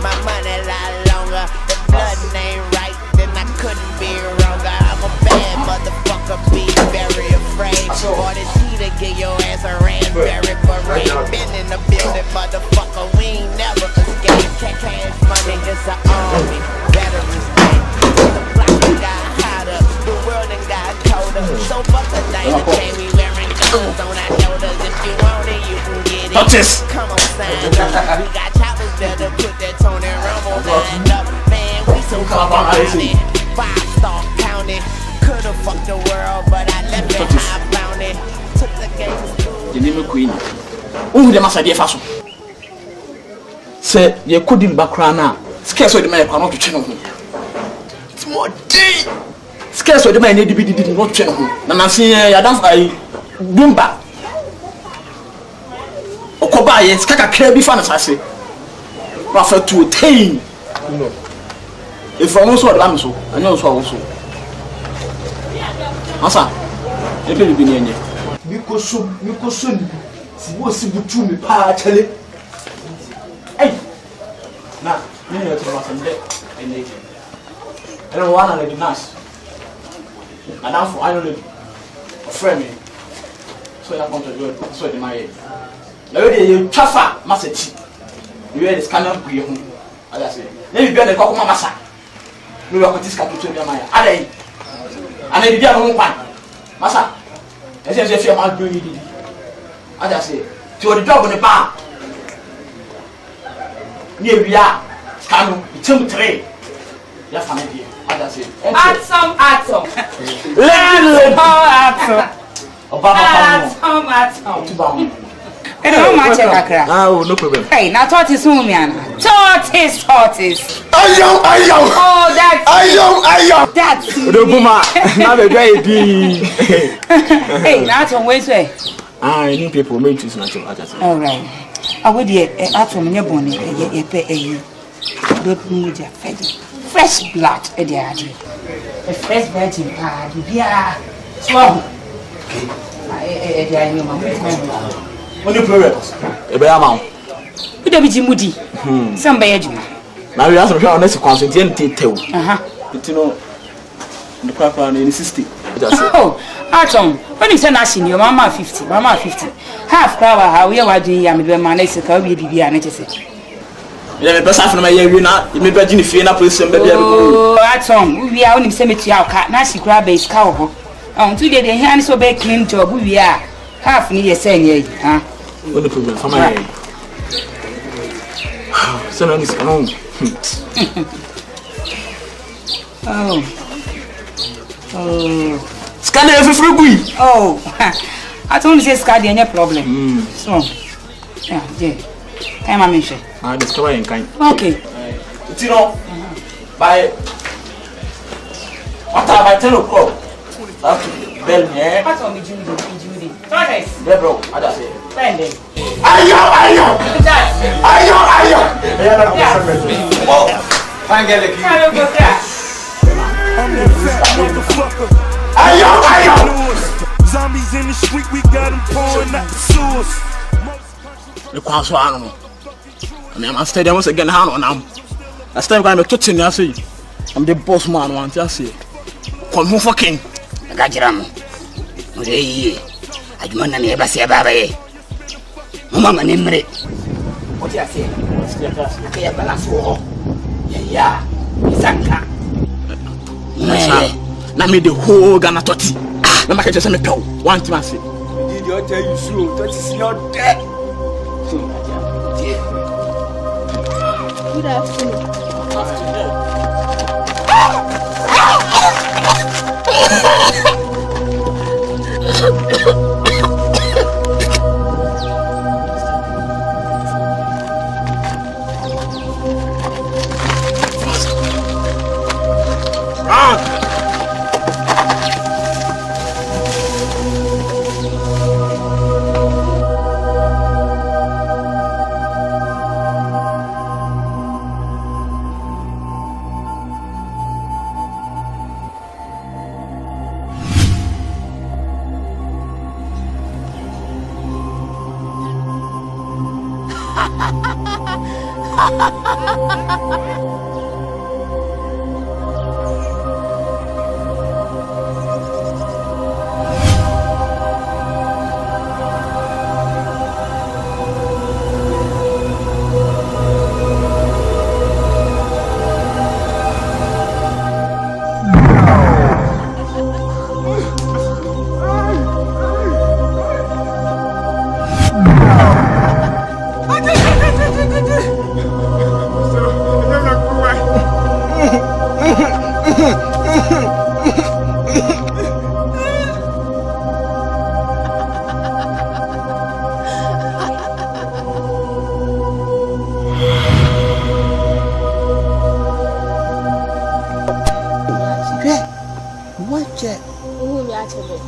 Speaker 8: My money a lot longer. The blood ain't right, then I couldn't be wronger. I'm a bad motherfucker, be very afraid. Or this heater get your ass a ran very parade. Been in the building, motherfucker, we ain't never escaped. Cash money is an army, veterans day. The block got hotter, the world ain't got colder. So fuck the night, the chain we wearing guns on our shoulders. If you want it, you can get it. Come on, sign up. We got choppers better put that Tony Romo line up. Man, we so fucking 5-star county. Could've fucked the world, but I left it high bounty. Took the game to school.
Speaker 4: The name of Queen. Who the master dear fashion? Say, you couldn't back now. Scarce with the man cannot to channel. It's more day. Scarce with the man need to be not channel. And I see I don't Dumba. Okoba, yes, Kaka Kirby fans, I say. Refer to attain. If I also a lamb so, I know so also. Asa, you will be near you. Because soon, she was to me, pa, Charlie. Hey, now, you know to us and I don't want to let you nice. And now for I don't live a friend. So I want to do it. So in my head. Now you chafa, Massach. You had this kind of beer. As I say, then you better call Massa. You are this capital. And then you get a one. Massa, as if you're not doing it. As I say, to the dog on the bar. Near we are, Scano, it's 2 3. Your family, as I say.
Speaker 9: Atom.
Speaker 7: I don't match a crack.
Speaker 4: Oh, no problem.
Speaker 7: Hey, now tortoise, Mumiana. Tortoise. Oh, that's. That's.
Speaker 4: The Buma, now the guy be.
Speaker 7: Hey, now some ways way.
Speaker 4: I need people make this natural.
Speaker 7: All right. I would yet atom in your bonnet, a pay fresh blood, a daddy. A fresh virgin pad, yeah. Swamp. I know.
Speaker 4: When you play it, a bear mount.
Speaker 7: You don't be moody. Some bad.
Speaker 4: Now you have to show on this constant detail. You know, the crack around in 60.
Speaker 7: Oh, Atom, when you send us in your mamma 50, half crowd, how we are doing, I'm the man, it's a cow, be an ethic.
Speaker 4: Let me pass after my year, you know, you may be in Fiona, please, and baby.
Speaker 7: Oh, Atom, we are only cemetery, our cat, Nancy Crab is cow. On 2 days, the hands obey clean job, we are half near saying, huh?
Speaker 4: What the problem for my so long is home. Oh, scan every free.
Speaker 7: Oh, I told you, scan any problem. So, yeah, I'm a mission.
Speaker 4: I discover in kind.
Speaker 7: Okay,
Speaker 4: you know, by what time by 10 o'clock? Bell, yeah.
Speaker 7: What's on me, Judy? Tortoise.
Speaker 4: Bro, I just say.
Speaker 7: Friendly.
Speaker 4: Ayo. Oh,
Speaker 7: thank you.
Speaker 11: Ayo. Zombies in the street, we got them pouring out the sewers.
Speaker 4: The Kwadwo animal. I mean, I'm staying once again. Hand on them. I stay going to touch in. I say, I'm the boss man. Want I say, come home fucking.
Speaker 7: I got you, Ram. Hey, I don't know never say about it. Mama, name it. What you say? Okay, balance war. Yeah, Zanka.
Speaker 4: Now me the whole Ghana toti. Now I can just me tell. One time I say.
Speaker 11: Did you tell you so? That is not dead.
Speaker 10: Good afternoon.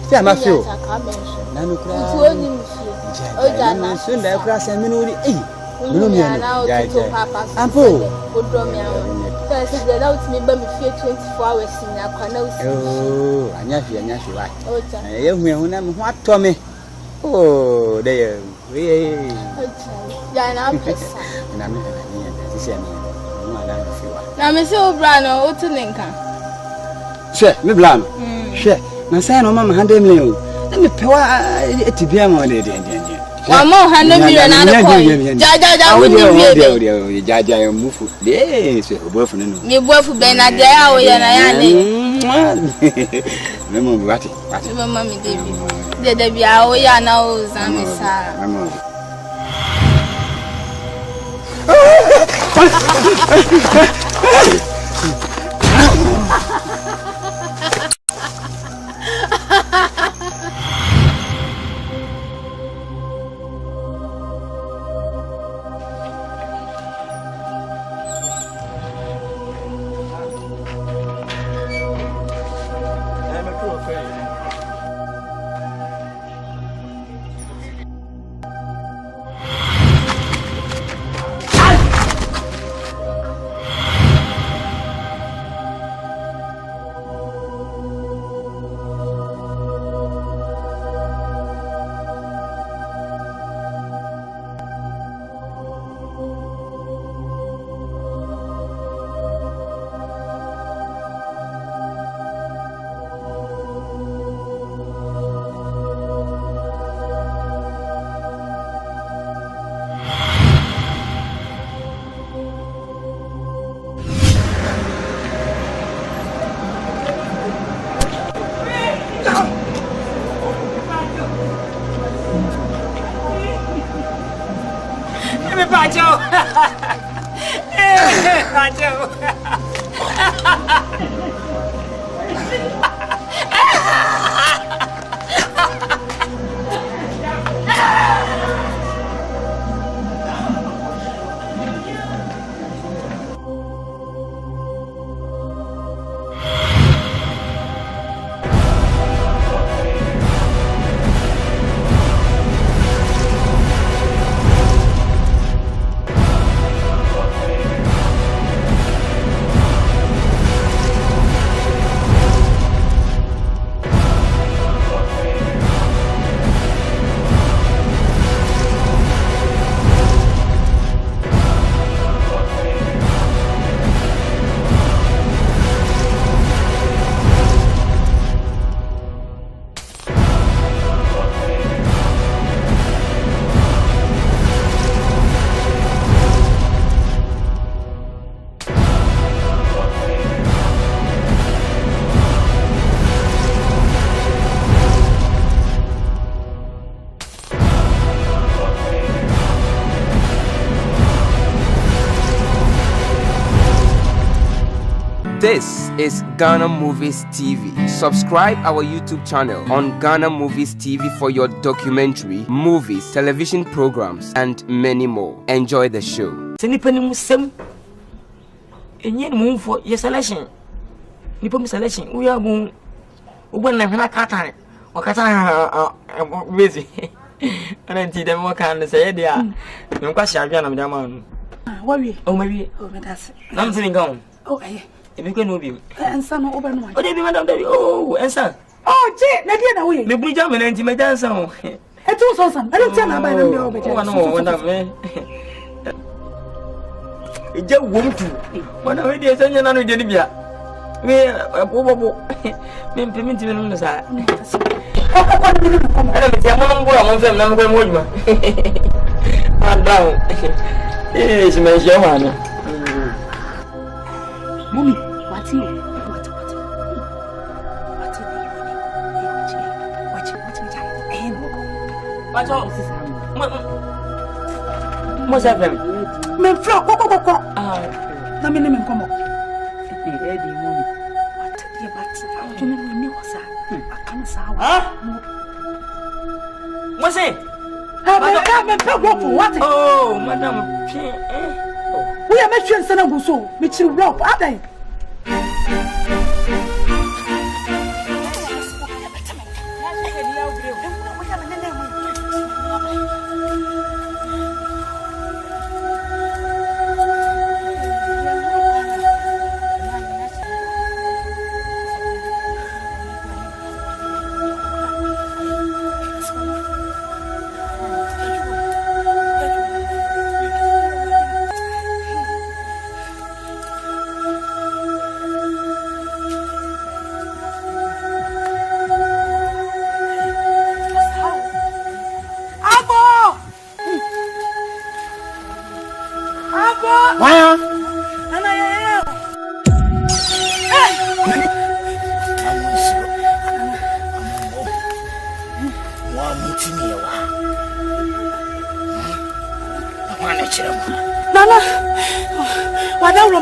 Speaker 16: See, I'm a few.
Speaker 18: Nanu kura.
Speaker 16: Oja na sunda kura se minuli. Eh.
Speaker 18: Minuli na papa.
Speaker 16: Ampo.
Speaker 18: Odromi awo. First the now to me be me fear 24 hours in akwana usi.
Speaker 16: Oh, anyafi wa.
Speaker 18: Oja.
Speaker 16: Ye hu na me ho ato me. Oh, there. We.
Speaker 18: Oja. Ya na pesa.
Speaker 16: Na me na sisi ani. No ala fiwa.
Speaker 18: Na me se obra no otu nenka.
Speaker 16: She, me blam. She, na say no mama 100 million. Let me pay etibia mo de.
Speaker 18: Mama 100 million na the coin. Ja we
Speaker 16: ni ja mufu. De se obofu no.
Speaker 18: Me bofu be na de ya wo ye na ya ne.
Speaker 16: Me mo wati.
Speaker 18: Me mama me de de bia wo ya na o zame sa.
Speaker 16: Mama.
Speaker 23: This is Ghana Movies TV. Subscribe our YouTube channel on Ghana Movies TV for your documentary, movies, television programs, and many more. Enjoy the show.
Speaker 5: Nipa musem. Enye mu for your selection. Nipa mi selection. We are going. We na hana kata. O kata busy. Ana ti dem waka na say dia. Me kwa sha bia na me dem anu.
Speaker 3: Wawie.
Speaker 5: O mawie.
Speaker 3: O me das.
Speaker 5: Nam tin gan.
Speaker 3: Oh aye.
Speaker 5: Ebi ko no bi.
Speaker 3: Ensa no oba no.
Speaker 5: O de bi madam de. Oh, ensa.
Speaker 3: Oh, je, na dia na we.
Speaker 5: Me buri jam na nti me jansa o.
Speaker 3: Etu so sam. Ele tia na ba na me oba je.
Speaker 5: Wana mo wana me. Eja womtu. Wana we de sanya na no de ni bia. Me bobo. Me mpemi ti me no sa. Ana me tia mo no ngora mo fem na mo ko mo Oyimah. Down. She me je wana.
Speaker 3: Mommy, what's you?
Speaker 5: What's happening?
Speaker 3: Me flock, go. Na me name come up.
Speaker 16: Eddie, mommy.
Speaker 3: What the bat? You know what's that? Akan sawa.
Speaker 5: What's it?
Speaker 3: What?
Speaker 5: Oh, madam.
Speaker 3: We are making sana guso. Me chill rock. Adai.
Speaker 7: Why?
Speaker 3: Nana, Madame,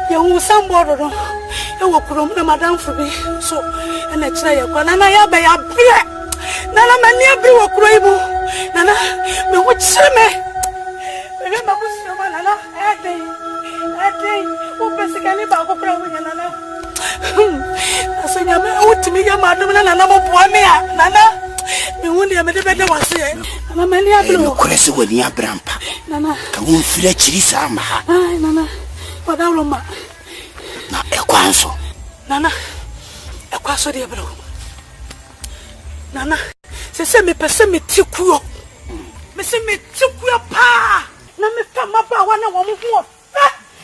Speaker 3: you somebody, you will come to Madame for me. So, and I tell you, Nana, I be a beer. Nana, my near brew of Grable. Nana, me what say me? Remember, Nana, I think, who basically about Nana. I say, I'm to me, your madam, and I'm a boy, Nana. Me won't be a better one. I'm a near blue.
Speaker 7: Crescent with your grandpa.
Speaker 3: Nana,
Speaker 7: I won't feel a chilly summer.
Speaker 3: Ay, Nana, what I want.
Speaker 7: Not a quanso.
Speaker 3: Nana, a quaso de bro. Nana, se send me person me tiku. Me send me tiku pa. Na me fa mapa wana wo mo.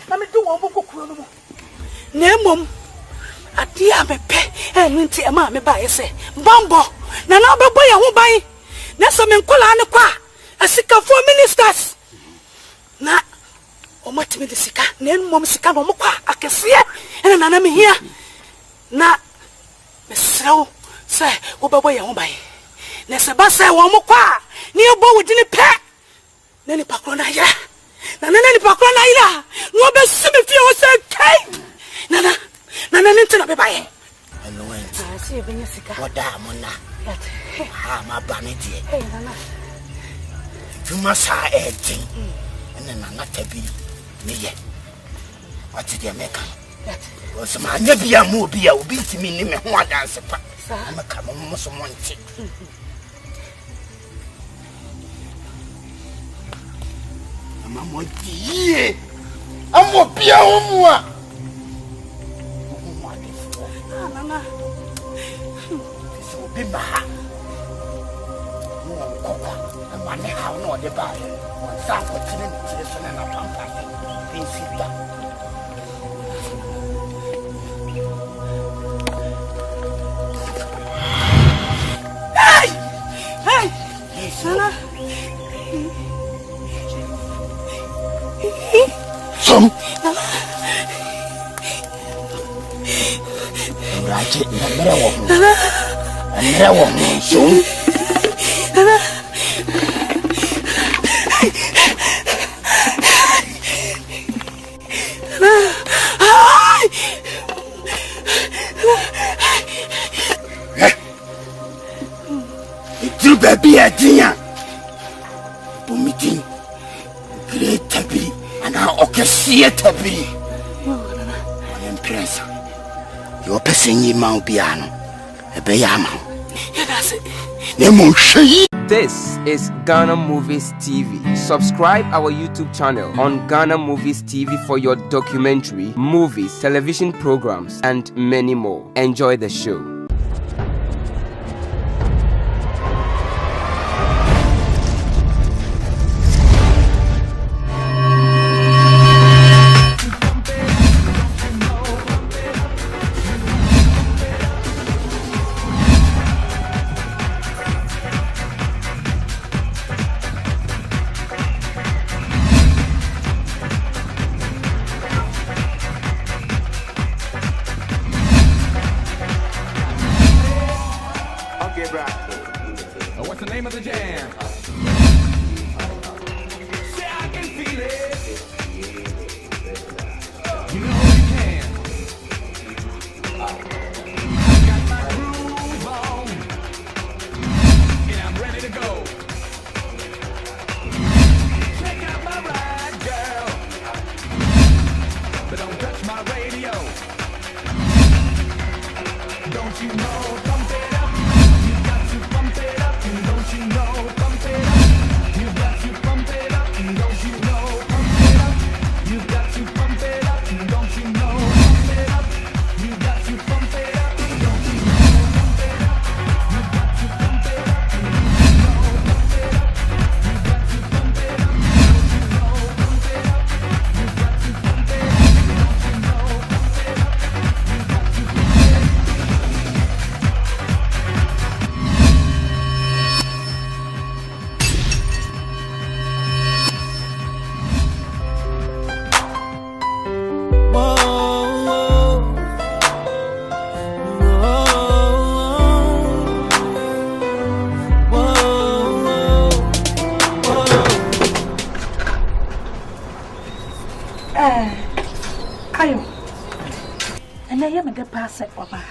Speaker 3: Na me do wo mo kokuro no. Na mom, adia me pe, e nti e ma me ba ye se. Bambo, Nana obebo ye ho ban. Na so me nkola ne kwa. Asika for ministers. Na omatimi de sika na mom sika no mokwa akese ena nana me hia na mesrew se wo babo ye ho ban na se ba se wo mokwa ni obo wudi ni pe na ni pakro na ya na ni pakro na ira no be simi fie wo se kai nana ni ntena be baye
Speaker 7: eno enti
Speaker 3: si be ni sika
Speaker 7: oda mona ha ma ba me die
Speaker 3: nana
Speaker 7: tuma sa eti nana tabi niye wati de meka o se ma nya bia mu bia obi ntimi ni me ho adanse pa amaka mo so monti ama mo die amo bia o mu a
Speaker 3: nana
Speaker 7: so bi ma mo ko ko ama ne ha no de ba sa ko tine ni tire so na pampa insita hey sana som raje na mere wo som Baby, I dear. Pumitin, great tabby, and our occasion tabby. Empress, your person ye mount piano, a bayama.
Speaker 23: This is Ghana Movies TV. Subscribe our YouTube channel on Ghana Movies TV for your documentary, movies, television programs, and many more. Enjoy the show.
Speaker 3: Ayo. And I am at the pass at Oba.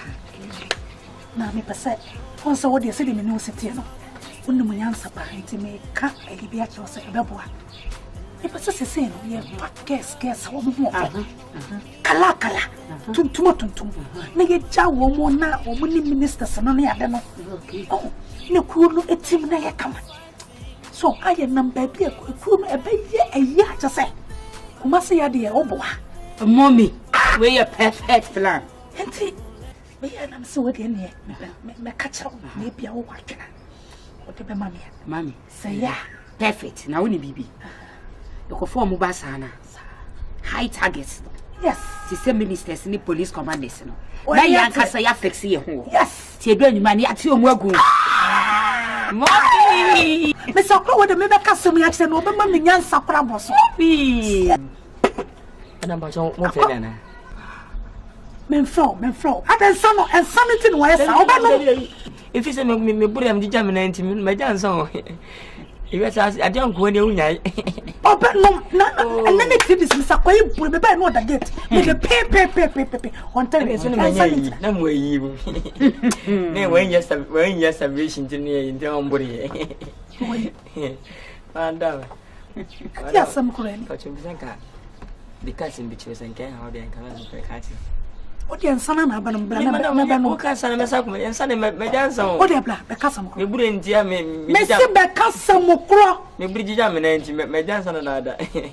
Speaker 3: Now, me per se, also what you said in the new city. When the Nkansah parent may cut a libya to say a baboa. If it's a sin, we have guess, one more. Kala, tum. Nigga, Jow, one now, or many ministers, and only I don't know. Oh, no cool, it's him, and I come. So I am number be a cool, a baby, a year to say. Must say, dear, oh boy.
Speaker 6: Mommy, where your perfect plan?
Speaker 3: Auntie, I'm so in here. Me catch up, maybe I'll watch it. Whatever, mammy. Say, yeah.
Speaker 6: Perfect. Now, only baby. You go for Mubasana. High targets.
Speaker 3: Yes.
Speaker 6: The same ministers in the police commanders. Now, Nkansah, you fix here.
Speaker 3: Yes.
Speaker 6: You're doing money at your work. Mommy!
Speaker 3: Miss Okro, what the member customer accent over Mammy Nkansah Crabos.
Speaker 5: And I'm so open.
Speaker 3: Men flow. I don't son and something where
Speaker 5: if it's a me, put him the German my dance on. I don't go anywhere.
Speaker 3: Oh, but no, and then it is Mr. Kwame, we better know the gate. With the pay. On time, it's only my name. Way you. When you're salvation to me in the body. And yes, some correct.
Speaker 5: The cousin bitches and can how they come and catch you.
Speaker 3: What the son of Aban,
Speaker 5: no cousin, and son, my dance on.
Speaker 3: What the black, the cousin,
Speaker 5: you wouldn't dear me,
Speaker 3: Mr. Becassa Mokro,
Speaker 5: the British German, my dance on another.
Speaker 3: Hey,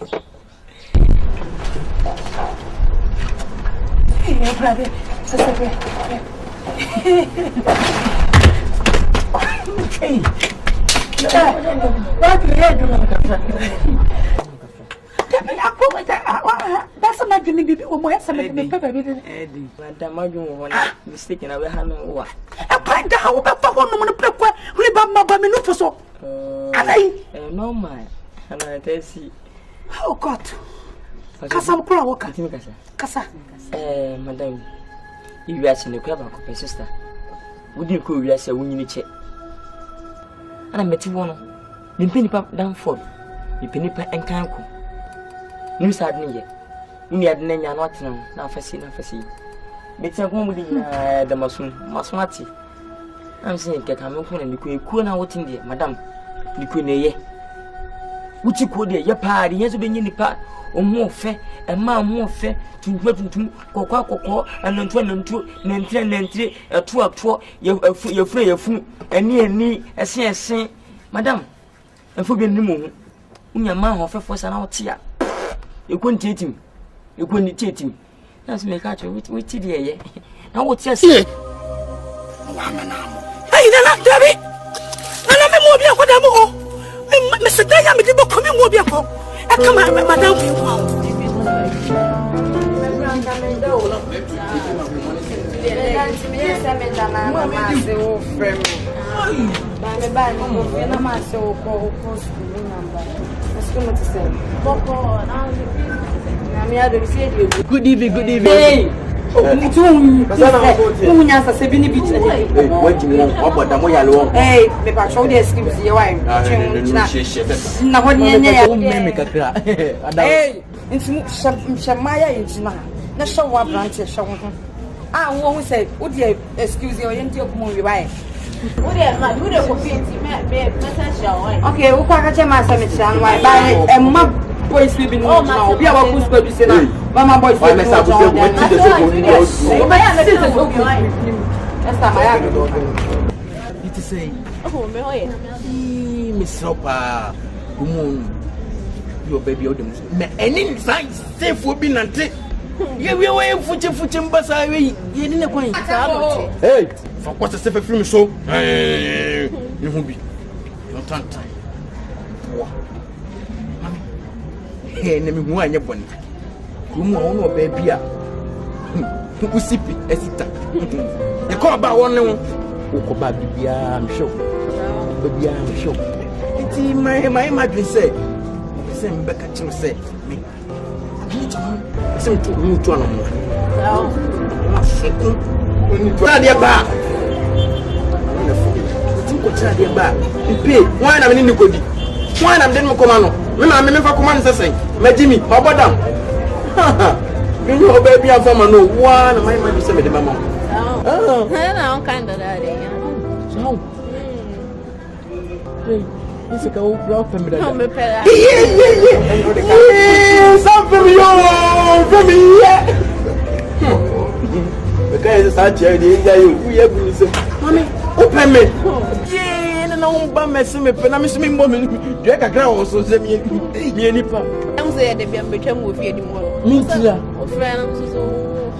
Speaker 3: brother, that's not going to be
Speaker 5: mistaken. I will have no one.
Speaker 3: I find out about one woman to play with so.
Speaker 5: No, my, and I tell you,
Speaker 3: oh God, Casam Crow, Casa,
Speaker 5: madam, you are in the club, my sister. Would you call us a winning check? And I met you one. The penny pop down for the penny and canco. You said me, you had none, not now for see. But some woman the Masmati. I'm saying, I'm open and you could out in there, madam. You couldn't, would you call your party? Yes, been in the part or more fair, and ma more fair to go to Coco and then 22 and 3 a 2 your free of food and near me as I say, madam. And for being the moon, your man of a and out here. You couldn't take him. You couldn't take him. That's me catch you with TDA. Now what's your say?
Speaker 15: Hey,
Speaker 3: not Debbie. And I'm a mobile for them all. Mr. Diam, the book coming mobile. I come out, madam.
Speaker 4: Good evening.
Speaker 6: Hey! What do you want?
Speaker 4: What about the
Speaker 6: Hey, the patrol excuse your wife. Now, what do you
Speaker 4: make a crack?
Speaker 6: Hey, it's Shamaya in China. The show what branch is showing. I won't say, would you excuse your empty of movie wife? Okay, we'll pack a master and why buy a map boys sleeping. Oh, my, we are who's going to say, Mama boys, I'm
Speaker 4: to say, oh, Miss Ropa, your baby, and inside safe will be nothing. You will wait for Basari. You didn't acquaint. Hey, for what's a safe film so? You won't be. Your tongue time. Hey, name me one. Kumawood, baby. Usipi, Esita. You call about one. Oh, baby, I'm sure. Baby, I'm sure. It's my imagine say. Same back at you say. Me. Some to you to one. Try bar. Try bar. You pay. Why am I in the good? Why am I then command? When I'm in for command, say, my Jimmy, how about them? your family no one, my mind is the mama.
Speaker 10: Oh, I don't kind of that.
Speaker 4: So, this is a go block from me.
Speaker 10: Oh, me pera.
Speaker 4: Something you from me. The guy is such a idea. We have been saying, Mommy, open me. Yeah, and I'm by my summer, but I'm assuming woman. Jack a crow so send me any pump. I'm saying they be a become with you anymore. Me too.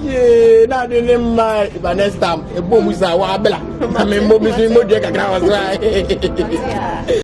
Speaker 4: Yeah, not in my next time. A boom is our bella. I mean, Bobby's remote, Jack a crow.